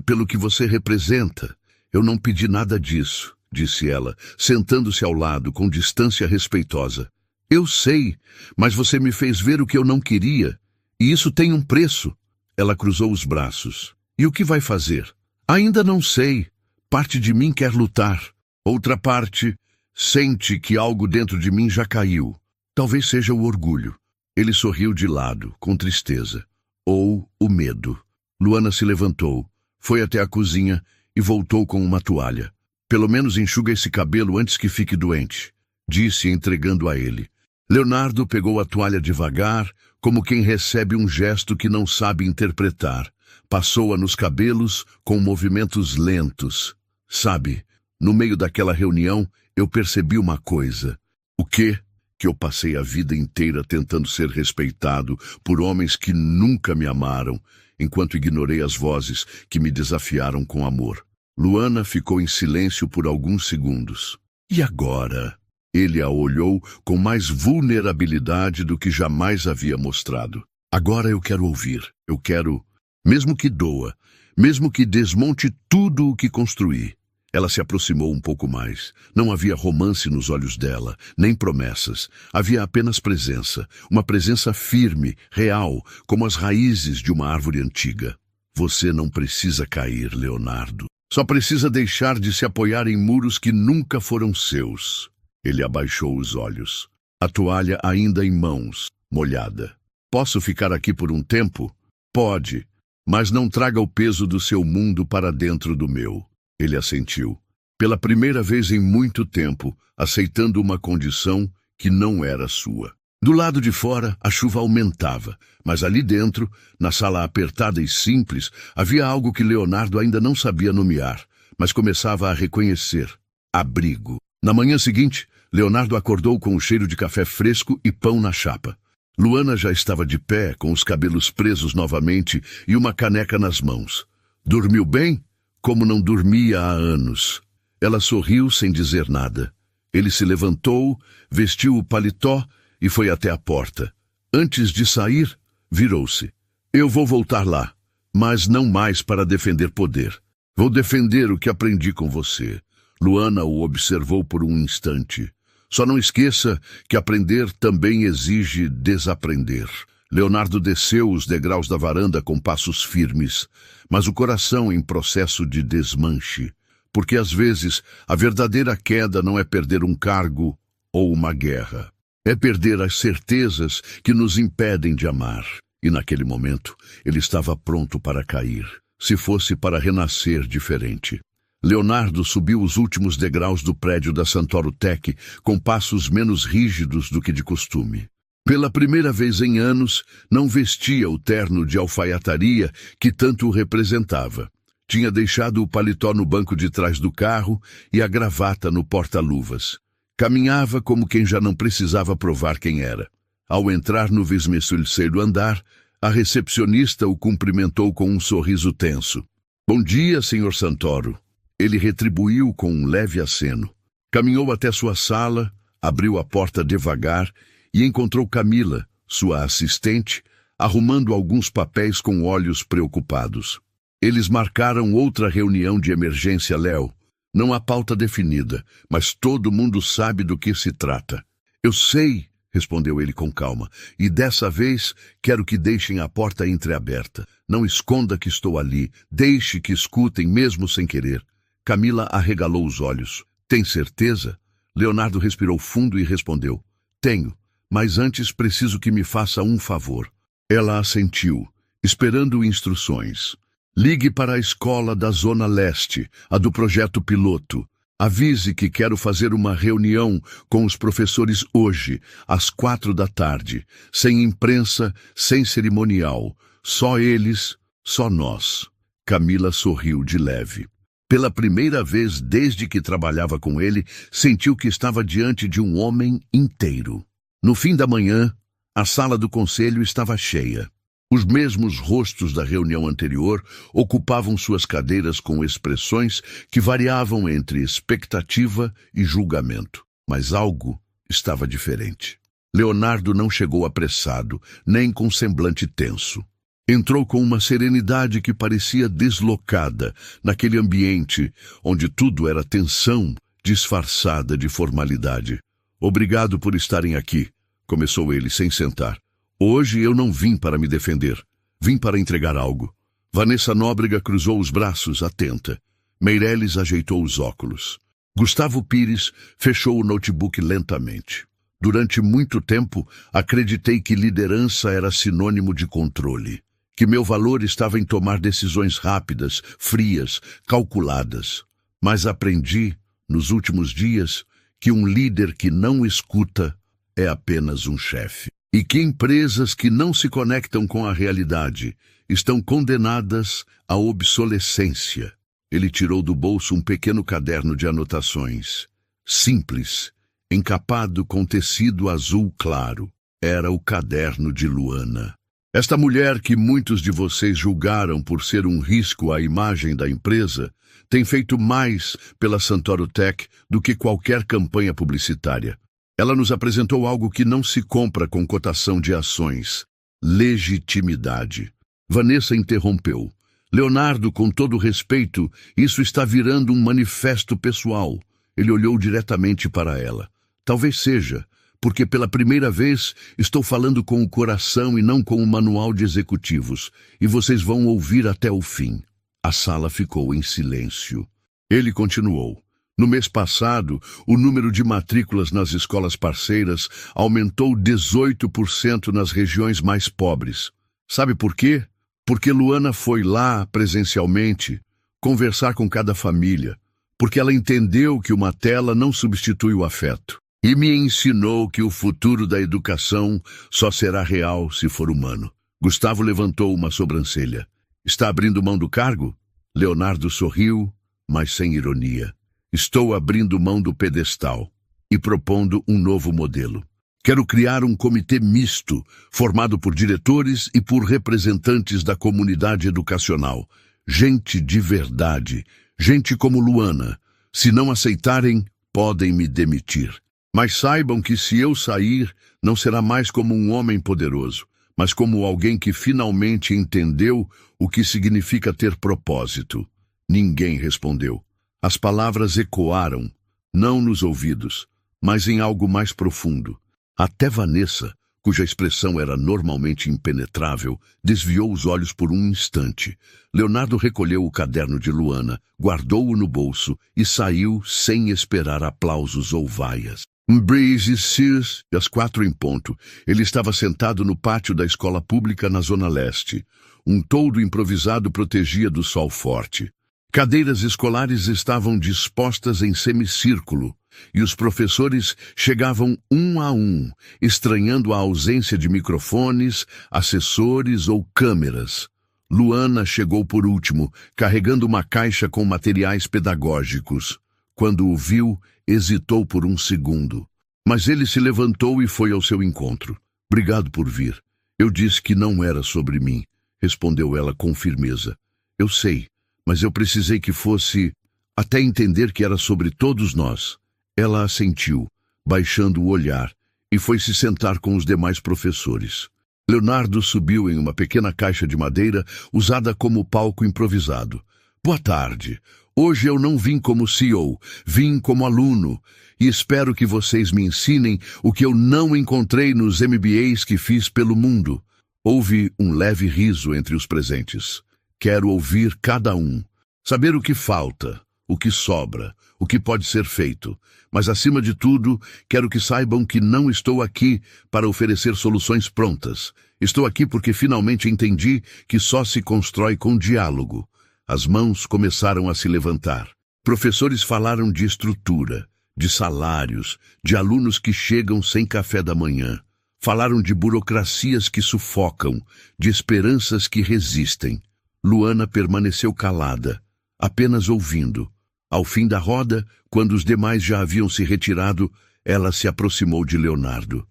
Pelo que você representa. Eu não pedi nada disso, disse ela, sentando-se ao lado com distância respeitosa. Eu sei, mas você me fez ver o que eu não queria, e isso tem um preço. Ela cruzou os braços. E o que vai fazer? Ainda não sei. Parte de mim quer lutar. Outra parte sente que algo dentro de mim já caiu. Talvez seja o orgulho. Ele sorriu de lado, com tristeza. Ou o medo. Luana se levantou, foi até a cozinha e voltou com uma toalha. Pelo menos enxuga esse cabelo antes que fique doente, disse entregando a ele. Leonardo pegou a toalha devagar, como quem recebe um gesto que não sabe interpretar. Passou-a nos cabelos com movimentos lentos. Sabe, no meio daquela reunião, eu percebi uma coisa. O quê? Que eu passei a vida inteira tentando ser respeitado por homens que nunca me amaram, enquanto ignorei as vozes que me desafiaram com amor. Luana ficou em silêncio por alguns segundos. E agora? Ele a olhou com mais vulnerabilidade do que jamais havia mostrado. Agora eu quero ouvir. Eu quero, mesmo que doa, mesmo que desmonte tudo o que construí. Ela se aproximou um pouco mais. Não havia romance nos olhos dela, nem promessas. Havia apenas presença, uma presença firme, real, como as raízes de uma árvore antiga. Você não precisa cair, Leonardo. Só precisa deixar de se apoiar em muros que nunca foram seus. Ele abaixou os olhos. A toalha ainda em mãos, molhada. Posso ficar aqui por um tempo? Pode, mas não traga o peso do seu mundo para dentro do meu. Ele assentiu, pela primeira vez em muito tempo, aceitando uma condição que não era sua. Do lado de fora, a chuva aumentava, mas ali dentro, na sala apertada e simples, havia algo que Leonardo ainda não sabia nomear, mas começava a reconhecer: abrigo. Na manhã seguinte, Leonardo acordou com o cheiro de café fresco e pão na chapa. Luana já estava de pé, com os cabelos presos novamente e uma caneca nas mãos. Dormiu bem? Como não dormia há anos. Ela sorriu sem dizer nada. Ele se levantou, vestiu o paletó e foi até a porta. Antes de sair, virou-se. Eu vou voltar lá, mas não mais para defender poder. Vou defender o que aprendi com você. Luana o observou por um instante. Só não esqueça que aprender também exige desaprender. Leonardo desceu os degraus da varanda com passos firmes, mas o coração em processo de desmanche, porque às vezes a verdadeira queda não é perder um cargo ou uma guerra, é perder as certezas que nos impedem de amar. E naquele momento ele estava pronto para cair, se fosse para renascer diferente. Leonardo subiu os últimos degraus do prédio da Santoro Tech com passos menos rígidos do que de costume. Pela primeira vez em anos, não vestia o terno de alfaiataria que tanto o representava. Tinha deixado o paletó no banco de trás do carro e a gravata no porta-luvas. Caminhava como quem já não precisava provar quem era. Ao entrar no 23º andar, a recepcionista o cumprimentou com um sorriso tenso. Bom dia, Sr. Santoro. Ele retribuiu com um leve aceno. Caminhou até sua sala, abriu a porta devagar e encontrou Camila, sua assistente, arrumando alguns papéis com olhos preocupados. Eles marcaram outra reunião de emergência, Léo. Não há pauta definida, mas todo mundo sabe do que se trata. Eu sei, respondeu ele com calma, e dessa vez quero que deixem a porta entreaberta. Não esconda que estou ali, deixe que escutem mesmo sem querer. Camila arregalou os olhos. Tem certeza? Leonardo respirou fundo e respondeu. Tenho. Mas antes preciso que me faça um favor. Ela assentiu, esperando instruções. Ligue para a escola da Zona Leste, a do projeto piloto. Avise que quero fazer uma reunião com os professores hoje, às 4 da tarde. Sem imprensa, sem cerimonial. Só eles, só nós. Camila sorriu de leve. Pela primeira vez desde que trabalhava com ele, sentiu que estava diante de um homem inteiro. No fim da manhã, a sala do conselho estava cheia. Os mesmos rostos da reunião anterior ocupavam suas cadeiras com expressões que variavam entre expectativa e julgamento. Mas algo estava diferente. Leonardo não chegou apressado, nem com semblante tenso. Entrou com uma serenidade que parecia deslocada naquele ambiente onde tudo era tensão disfarçada de formalidade. Obrigado por estarem aqui, começou ele sem sentar. Hoje eu não vim para me defender. Vim para entregar algo. Vanessa Nóbrega cruzou os braços, atenta. Meirelles ajeitou os óculos. Gustavo Pires fechou o notebook lentamente. Durante muito tempo, acreditei que liderança era sinônimo de controle. Que meu valor estava em tomar decisões rápidas, frias, calculadas. Mas aprendi, nos últimos dias, que um líder que não escuta é apenas um chefe. e que empresas que não se conectam com a realidade estão condenadas à obsolescência. Ele tirou do bolso um pequeno caderno de anotações. Simples, encapado com tecido azul claro. Era o caderno de Luana. Esta mulher que muitos de vocês julgaram por ser um risco à imagem da empresa, tem feito mais pela Santoro Tech do que qualquer campanha publicitária. Ela nos apresentou algo que não se compra com cotação de ações: legitimidade. Vanessa interrompeu. Leonardo, com todo respeito, isso está virando um manifesto pessoal. Ele olhou diretamente para ela. Talvez seja, porque pela primeira vez estou falando com o coração e não com o manual de executivos, e vocês vão ouvir até o fim. A sala ficou em silêncio. Ele continuou. No mês passado, o número de matrículas nas escolas parceiras aumentou 18% nas regiões mais pobres. Sabe por quê? Porque Luana foi lá, presencialmente, conversar com cada família, porque ela entendeu que uma tela não substitui o afeto, e me ensinou que o futuro da educação só será real se for humano. Gustavo levantou uma sobrancelha. Está abrindo mão do cargo? Leonardo sorriu, mas sem ironia. Estou abrindo mão do pedestal e propondo um novo modelo. Quero criar um comitê misto, formado por diretores e por representantes da comunidade educacional. Gente de verdade, gente como Luana. Se não aceitarem, podem me demitir. Mas saibam que se eu sair, não será mais como um homem poderoso, mas como alguém que finalmente entendeu o que significa ter propósito. Ninguém respondeu. As palavras ecoaram, não nos ouvidos, mas em algo mais profundo. Até Vanessa, cuja expressão era normalmente impenetrável, desviou os olhos por um instante. Leonardo recolheu o caderno de Luana, guardou-o no bolso e saiu sem esperar aplausos ou vaias. Breeze Sears, às 4:00. Ele estava sentado no pátio da escola pública na Zona Leste. Um toldo improvisado protegia do sol forte. Cadeiras escolares estavam dispostas em semicírculo, e os professores chegavam um a um, estranhando a ausência de microfones, assessores ou câmeras. Luana chegou por último, carregando uma caixa com materiais pedagógicos. Quando o viu, hesitou por um segundo. Mas ele se levantou e foi ao seu encontro. Obrigado por vir. Eu disse que não era sobre mim, respondeu ela com firmeza. Eu sei, mas eu precisei que fosse, até entender que era sobre todos nós. Ela assentiu, baixando o olhar, e foi se sentar com os demais professores. Leonardo subiu em uma pequena caixa de madeira usada como palco improvisado. Boa tarde. Hoje eu não vim como CEO, vim como aluno, e espero que vocês me ensinem o que eu não encontrei nos MBAs que fiz pelo mundo. Houve um leve riso entre os presentes. Quero ouvir cada um, saber o que falta, o que sobra, o que pode ser feito. Mas, acima de tudo, quero que saibam que não estou aqui para oferecer soluções prontas. Estou aqui porque finalmente entendi que só se constrói com diálogo. As mãos começaram a se levantar. Professores falaram de estrutura, de salários, de alunos que chegam sem café da manhã. Falaram de burocracias que sufocam, de esperanças que resistem. Luana permaneceu calada, apenas ouvindo. Ao fim da roda, quando os demais já haviam se retirado, ela se aproximou de Leonardo.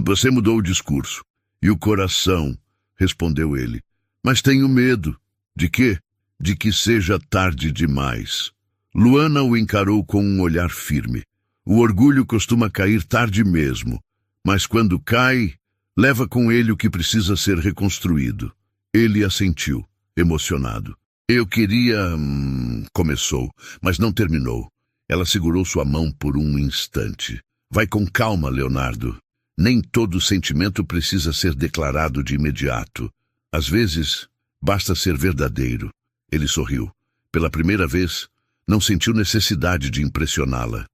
Você mudou o discurso. E o coração, respondeu ele. Mas tenho medo. De quê? De que seja tarde demais. Luana o encarou com um olhar firme. O orgulho costuma cair tarde mesmo, mas quando cai, leva com ele o que precisa ser reconstruído. Ele assentiu, emocionado. Eu queria... começou, mas não terminou. Ela segurou sua mão por um instante. Vai com calma, Leonardo. Nem todo sentimento precisa ser declarado de imediato. Às vezes, basta ser verdadeiro. Ele sorriu. Pela primeira vez, não sentiu necessidade de impressioná-la.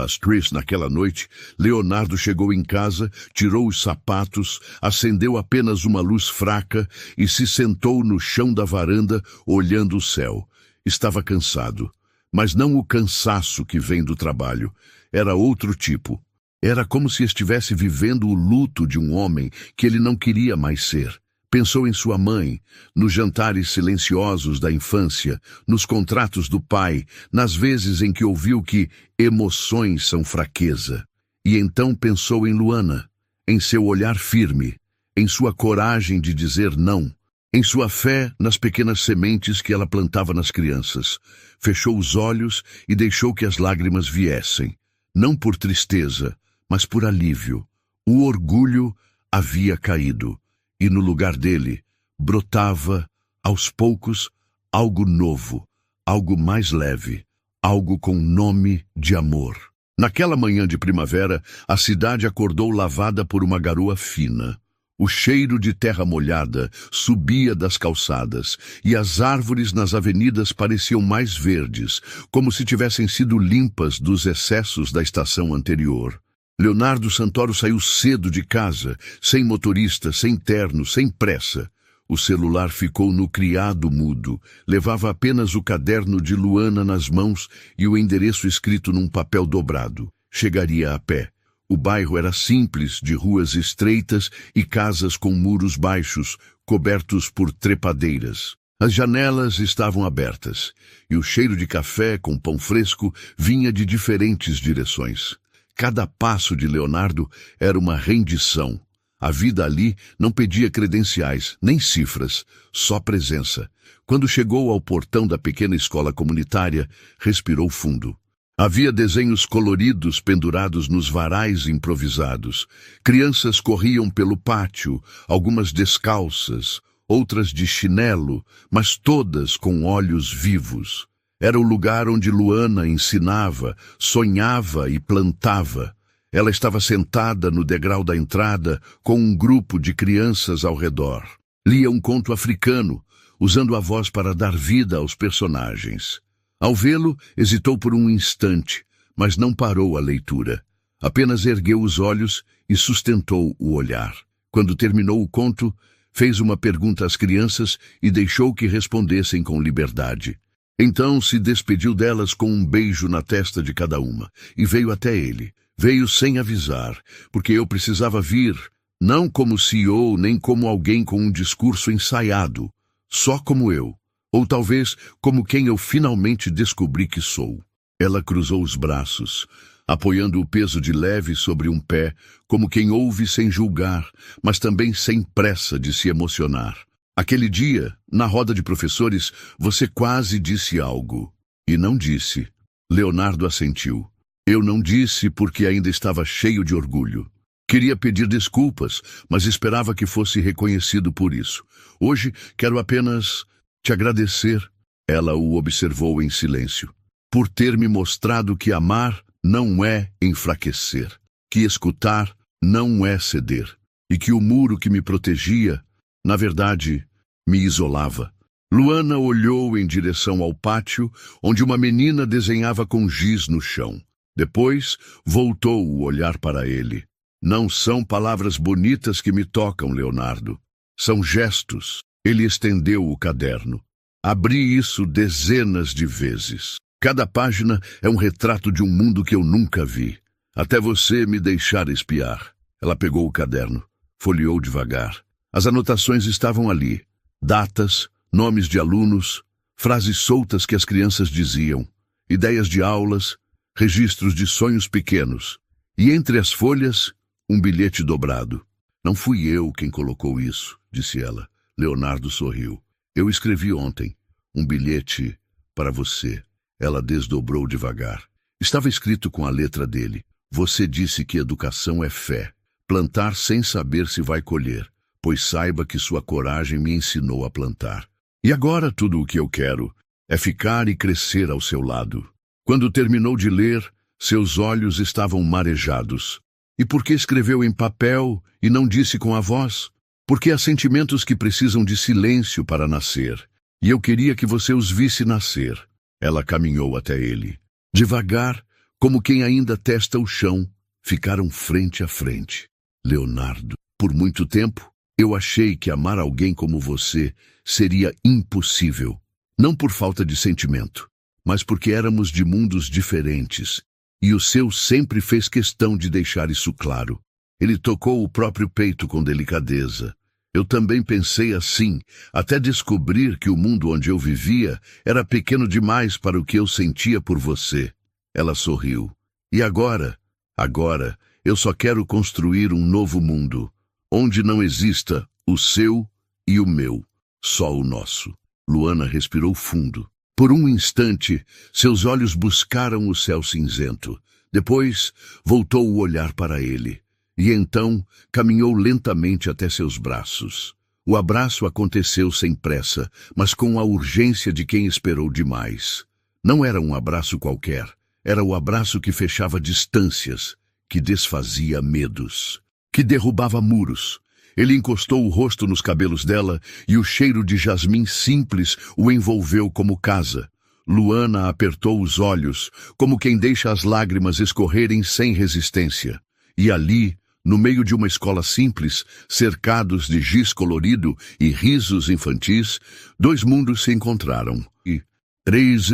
Às 3 naquela noite, Leonardo chegou em casa, tirou os sapatos, acendeu apenas uma luz fraca e se sentou no chão da varanda, olhando o céu. Estava cansado, mas não o cansaço que vem do trabalho. Era outro tipo. Era como se estivesse vivendo o luto de um homem que ele não queria mais ser. Pensou em sua mãe, nos jantares silenciosos da infância, nos contratos do pai, nas vezes em que ouviu que emoções são fraqueza. E então pensou em Luana, em seu olhar firme, em sua coragem de dizer não, em sua fé nas pequenas sementes que ela plantava nas crianças. Fechou os olhos e deixou que as lágrimas viessem, não por tristeza, mas por alívio. O orgulho havia caído, e no lugar dele brotava, aos poucos, algo novo, algo mais leve, algo com nome de amor. Naquela manhã de primavera, a cidade acordou lavada por uma garoa fina. O cheiro de terra molhada subia das calçadas, e as árvores nas avenidas pareciam mais verdes, como se tivessem sido limpas dos excessos da estação anterior. Leonardo Santoro saiu cedo de casa, sem motorista, sem terno, sem pressa. O celular ficou no criado mudo, levava apenas o caderno de Luana nas mãos e o endereço escrito num papel dobrado. Chegaria a pé. O bairro era simples, de ruas estreitas e casas com muros baixos, cobertos por trepadeiras. As janelas estavam abertas, e o cheiro de café com pão fresco vinha de diferentes direções. Cada passo de Leonardo era uma rendição. A vida ali não pedia credenciais, nem cifras, só presença. Quando chegou ao portão da pequena escola comunitária, respirou fundo. Havia desenhos coloridos pendurados nos varais improvisados. Crianças corriam pelo pátio, algumas descalças, outras de chinelo, mas todas com olhos vivos. Era o lugar onde Luana ensinava, sonhava e plantava. Ela estava sentada no degrau da entrada, com um grupo de crianças ao redor. Lia um conto africano, usando a voz para dar vida aos personagens. Ao vê-lo, hesitou por um instante, mas não parou a leitura. Apenas ergueu os olhos e sustentou o olhar. Quando terminou o conto, fez uma pergunta às crianças e deixou que respondessem com liberdade. Então se despediu delas com um beijo na testa de cada uma e veio até ele. Veio sem avisar, porque eu precisava vir, não como CEO nem como alguém com um discurso ensaiado, só como eu. Ou talvez como quem eu finalmente descobri que sou. Ela cruzou os braços, apoiando o peso de leve sobre um pé, como quem ouve sem julgar, mas também sem pressa de se emocionar. Aquele dia, na roda de professores, você quase disse algo. E não disse. Leonardo assentiu. Eu não disse porque ainda estava cheio de orgulho. Queria pedir desculpas, mas esperava que fosse reconhecido por isso. Hoje, quero apenas te agradecer, ela o observou em silêncio, por ter me mostrado que amar não é enfraquecer, que escutar não é ceder, e que o muro que me protegia, na verdade, me isolava. Luana olhou em direção ao pátio, onde uma menina desenhava com giz no chão. Depois, voltou o olhar para ele. Não são palavras bonitas que me tocam, Leonardo. São gestos. Ele estendeu o caderno. Abri isso dezenas de vezes. Cada página é um retrato de um mundo que eu nunca vi. Até você me deixar espiar. Ela pegou o caderno, folheou devagar. As anotações estavam ali. Datas, nomes de alunos, frases soltas que as crianças diziam, ideias de aulas, registros de sonhos pequenos. E entre as folhas, um bilhete dobrado. Não fui eu quem colocou isso, disse ela. Leonardo sorriu. Eu escrevi ontem. Um bilhete para você. Ela desdobrou devagar. Estava escrito com a letra dele. Você disse que educação é fé. Plantar sem saber se vai colher. Pois saiba que sua coragem me ensinou a plantar. E agora tudo o que eu quero é ficar e crescer ao seu lado. Quando terminou de ler, seus olhos estavam marejados. E por que escreveu em papel e não disse com a voz? Porque há sentimentos que precisam de silêncio para nascer. E eu queria que você os visse nascer. Ela caminhou até ele. Devagar, como quem ainda testa o chão, ficaram frente a frente. Leonardo, por muito tempo, eu achei que amar alguém como você seria impossível. Não por falta de sentimento, mas porque éramos de mundos diferentes. E o seu sempre fez questão de deixar isso claro. Ele tocou o próprio peito com delicadeza. Eu também pensei assim, até descobrir que o mundo onde eu vivia era pequeno demais para o que eu sentia por você. Ela sorriu. E agora? Agora, eu só quero construir um novo mundo, onde não exista o seu e o meu, só o nosso. Luana respirou fundo. Por um instante, seus olhos buscaram o céu cinzento. Depois, voltou o olhar para ele. E então, caminhou lentamente até seus braços. O abraço aconteceu sem pressa, mas com a urgência de quem esperou demais. Não era um abraço qualquer. Era o abraço que fechava distâncias, que desfazia medos, que derrubava muros. Ele encostou o rosto nos cabelos dela e o cheiro de jasmim simples o envolveu como casa. Luana apertou os olhos, como quem deixa as lágrimas escorrerem sem resistência. E ali, no meio de uma escola simples, cercados de giz colorido e risos infantis, dois mundos se encontraram. E 3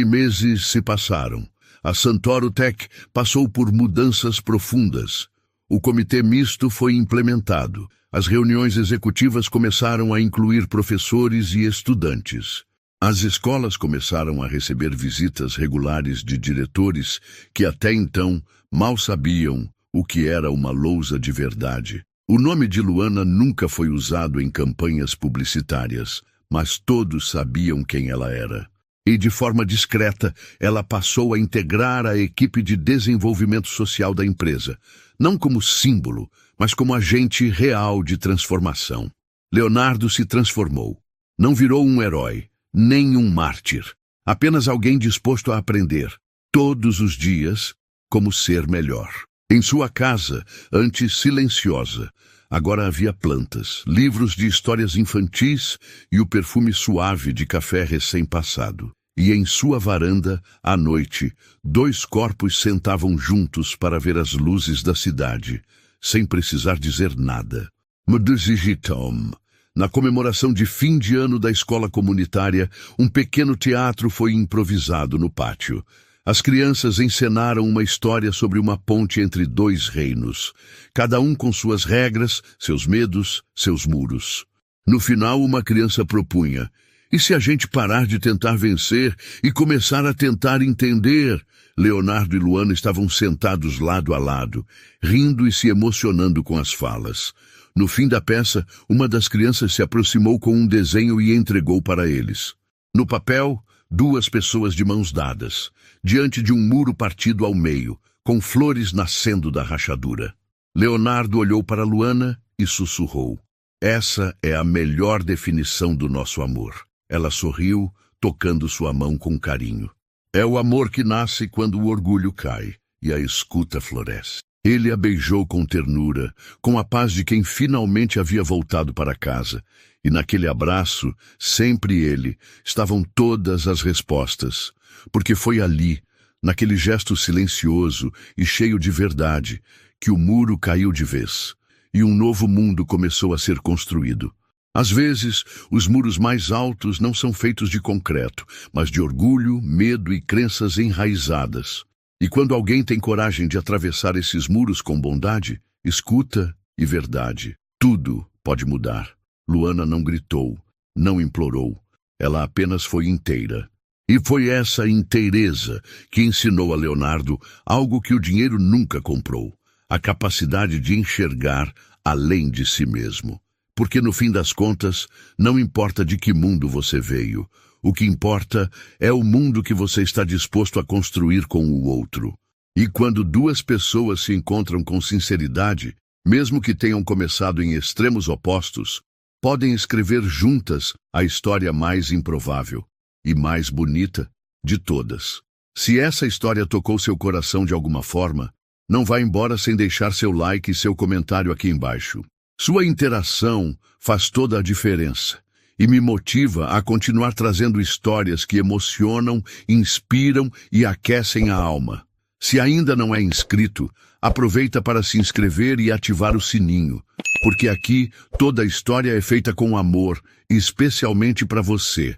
meses se passaram. A Santoro Tech passou por mudanças profundas. O comitê misto foi implementado. As reuniões executivas começaram a incluir professores e estudantes. As escolas começaram a receber visitas regulares de diretores que até então mal sabiam o que era uma lousa de verdade. O nome de Luana nunca foi usado em campanhas publicitárias, mas todos sabiam quem ela era. E de forma discreta, ela passou a integrar a equipe de desenvolvimento social da empresa, não como símbolo, mas como agente real de transformação. Leonardo se transformou. Não virou um herói, nem um mártir. Apenas alguém disposto a aprender, todos os dias, como ser melhor. Em sua casa, antes silenciosa, agora havia plantas, livros de histórias infantis e o perfume suave de café recém-passado. E em sua varanda, à noite, 2 corpos sentavam juntos para ver as luzes da cidade, sem precisar dizer nada. Na comemoração de fim de ano da escola comunitária, um pequeno teatro foi improvisado no pátio. As crianças encenaram uma história sobre uma ponte entre 2 reinos, cada um com suas regras, seus medos, seus muros. No final, uma criança propunha: e se a gente parar de tentar vencer e começar a tentar entender? Leonardo e Luana estavam sentados lado a lado, rindo e se emocionando com as falas. No fim da peça, uma das crianças se aproximou com um desenho e entregou para eles. No papel, 2 pessoas de mãos dadas, diante de um muro partido ao meio, com flores nascendo da rachadura. Leonardo olhou para Luana e sussurrou: essa é a melhor definição do nosso amor. Ela sorriu, tocando sua mão com carinho. É o amor que nasce quando o orgulho cai e a escuta floresce. Ele a beijou com ternura, com a paz de quem finalmente havia voltado para casa. E naquele abraço, sempre ele, estavam todas as respostas. Porque foi ali, naquele gesto silencioso e cheio de verdade, que o muro caiu de vez. E um novo mundo começou a ser construído. Às vezes, os muros mais altos não são feitos de concreto, mas de orgulho, medo e crenças enraizadas. E quando alguém tem coragem de atravessar esses muros com bondade, escuta e verdade, tudo pode mudar. Luana não gritou, não implorou. Ela apenas foi inteira. E foi essa inteireza que ensinou a Leonardo algo que o dinheiro nunca comprou: a capacidade de enxergar além de si mesmo. Porque no fim das contas, não importa de que mundo você veio, o que importa é o mundo que você está disposto a construir com o outro. E quando 2 pessoas se encontram com sinceridade, mesmo que tenham começado em extremos opostos, podem escrever juntas a história mais improvável e mais bonita de todas. Se essa história tocou seu coração de alguma forma, não vá embora sem deixar seu like e seu comentário aqui embaixo. Sua interação faz toda a diferença e me motiva a continuar trazendo histórias que emocionam, inspiram e aquecem a alma. Se ainda não é inscrito, aproveita para se inscrever e ativar o sininho, porque aqui toda a história é feita com amor, especialmente para você.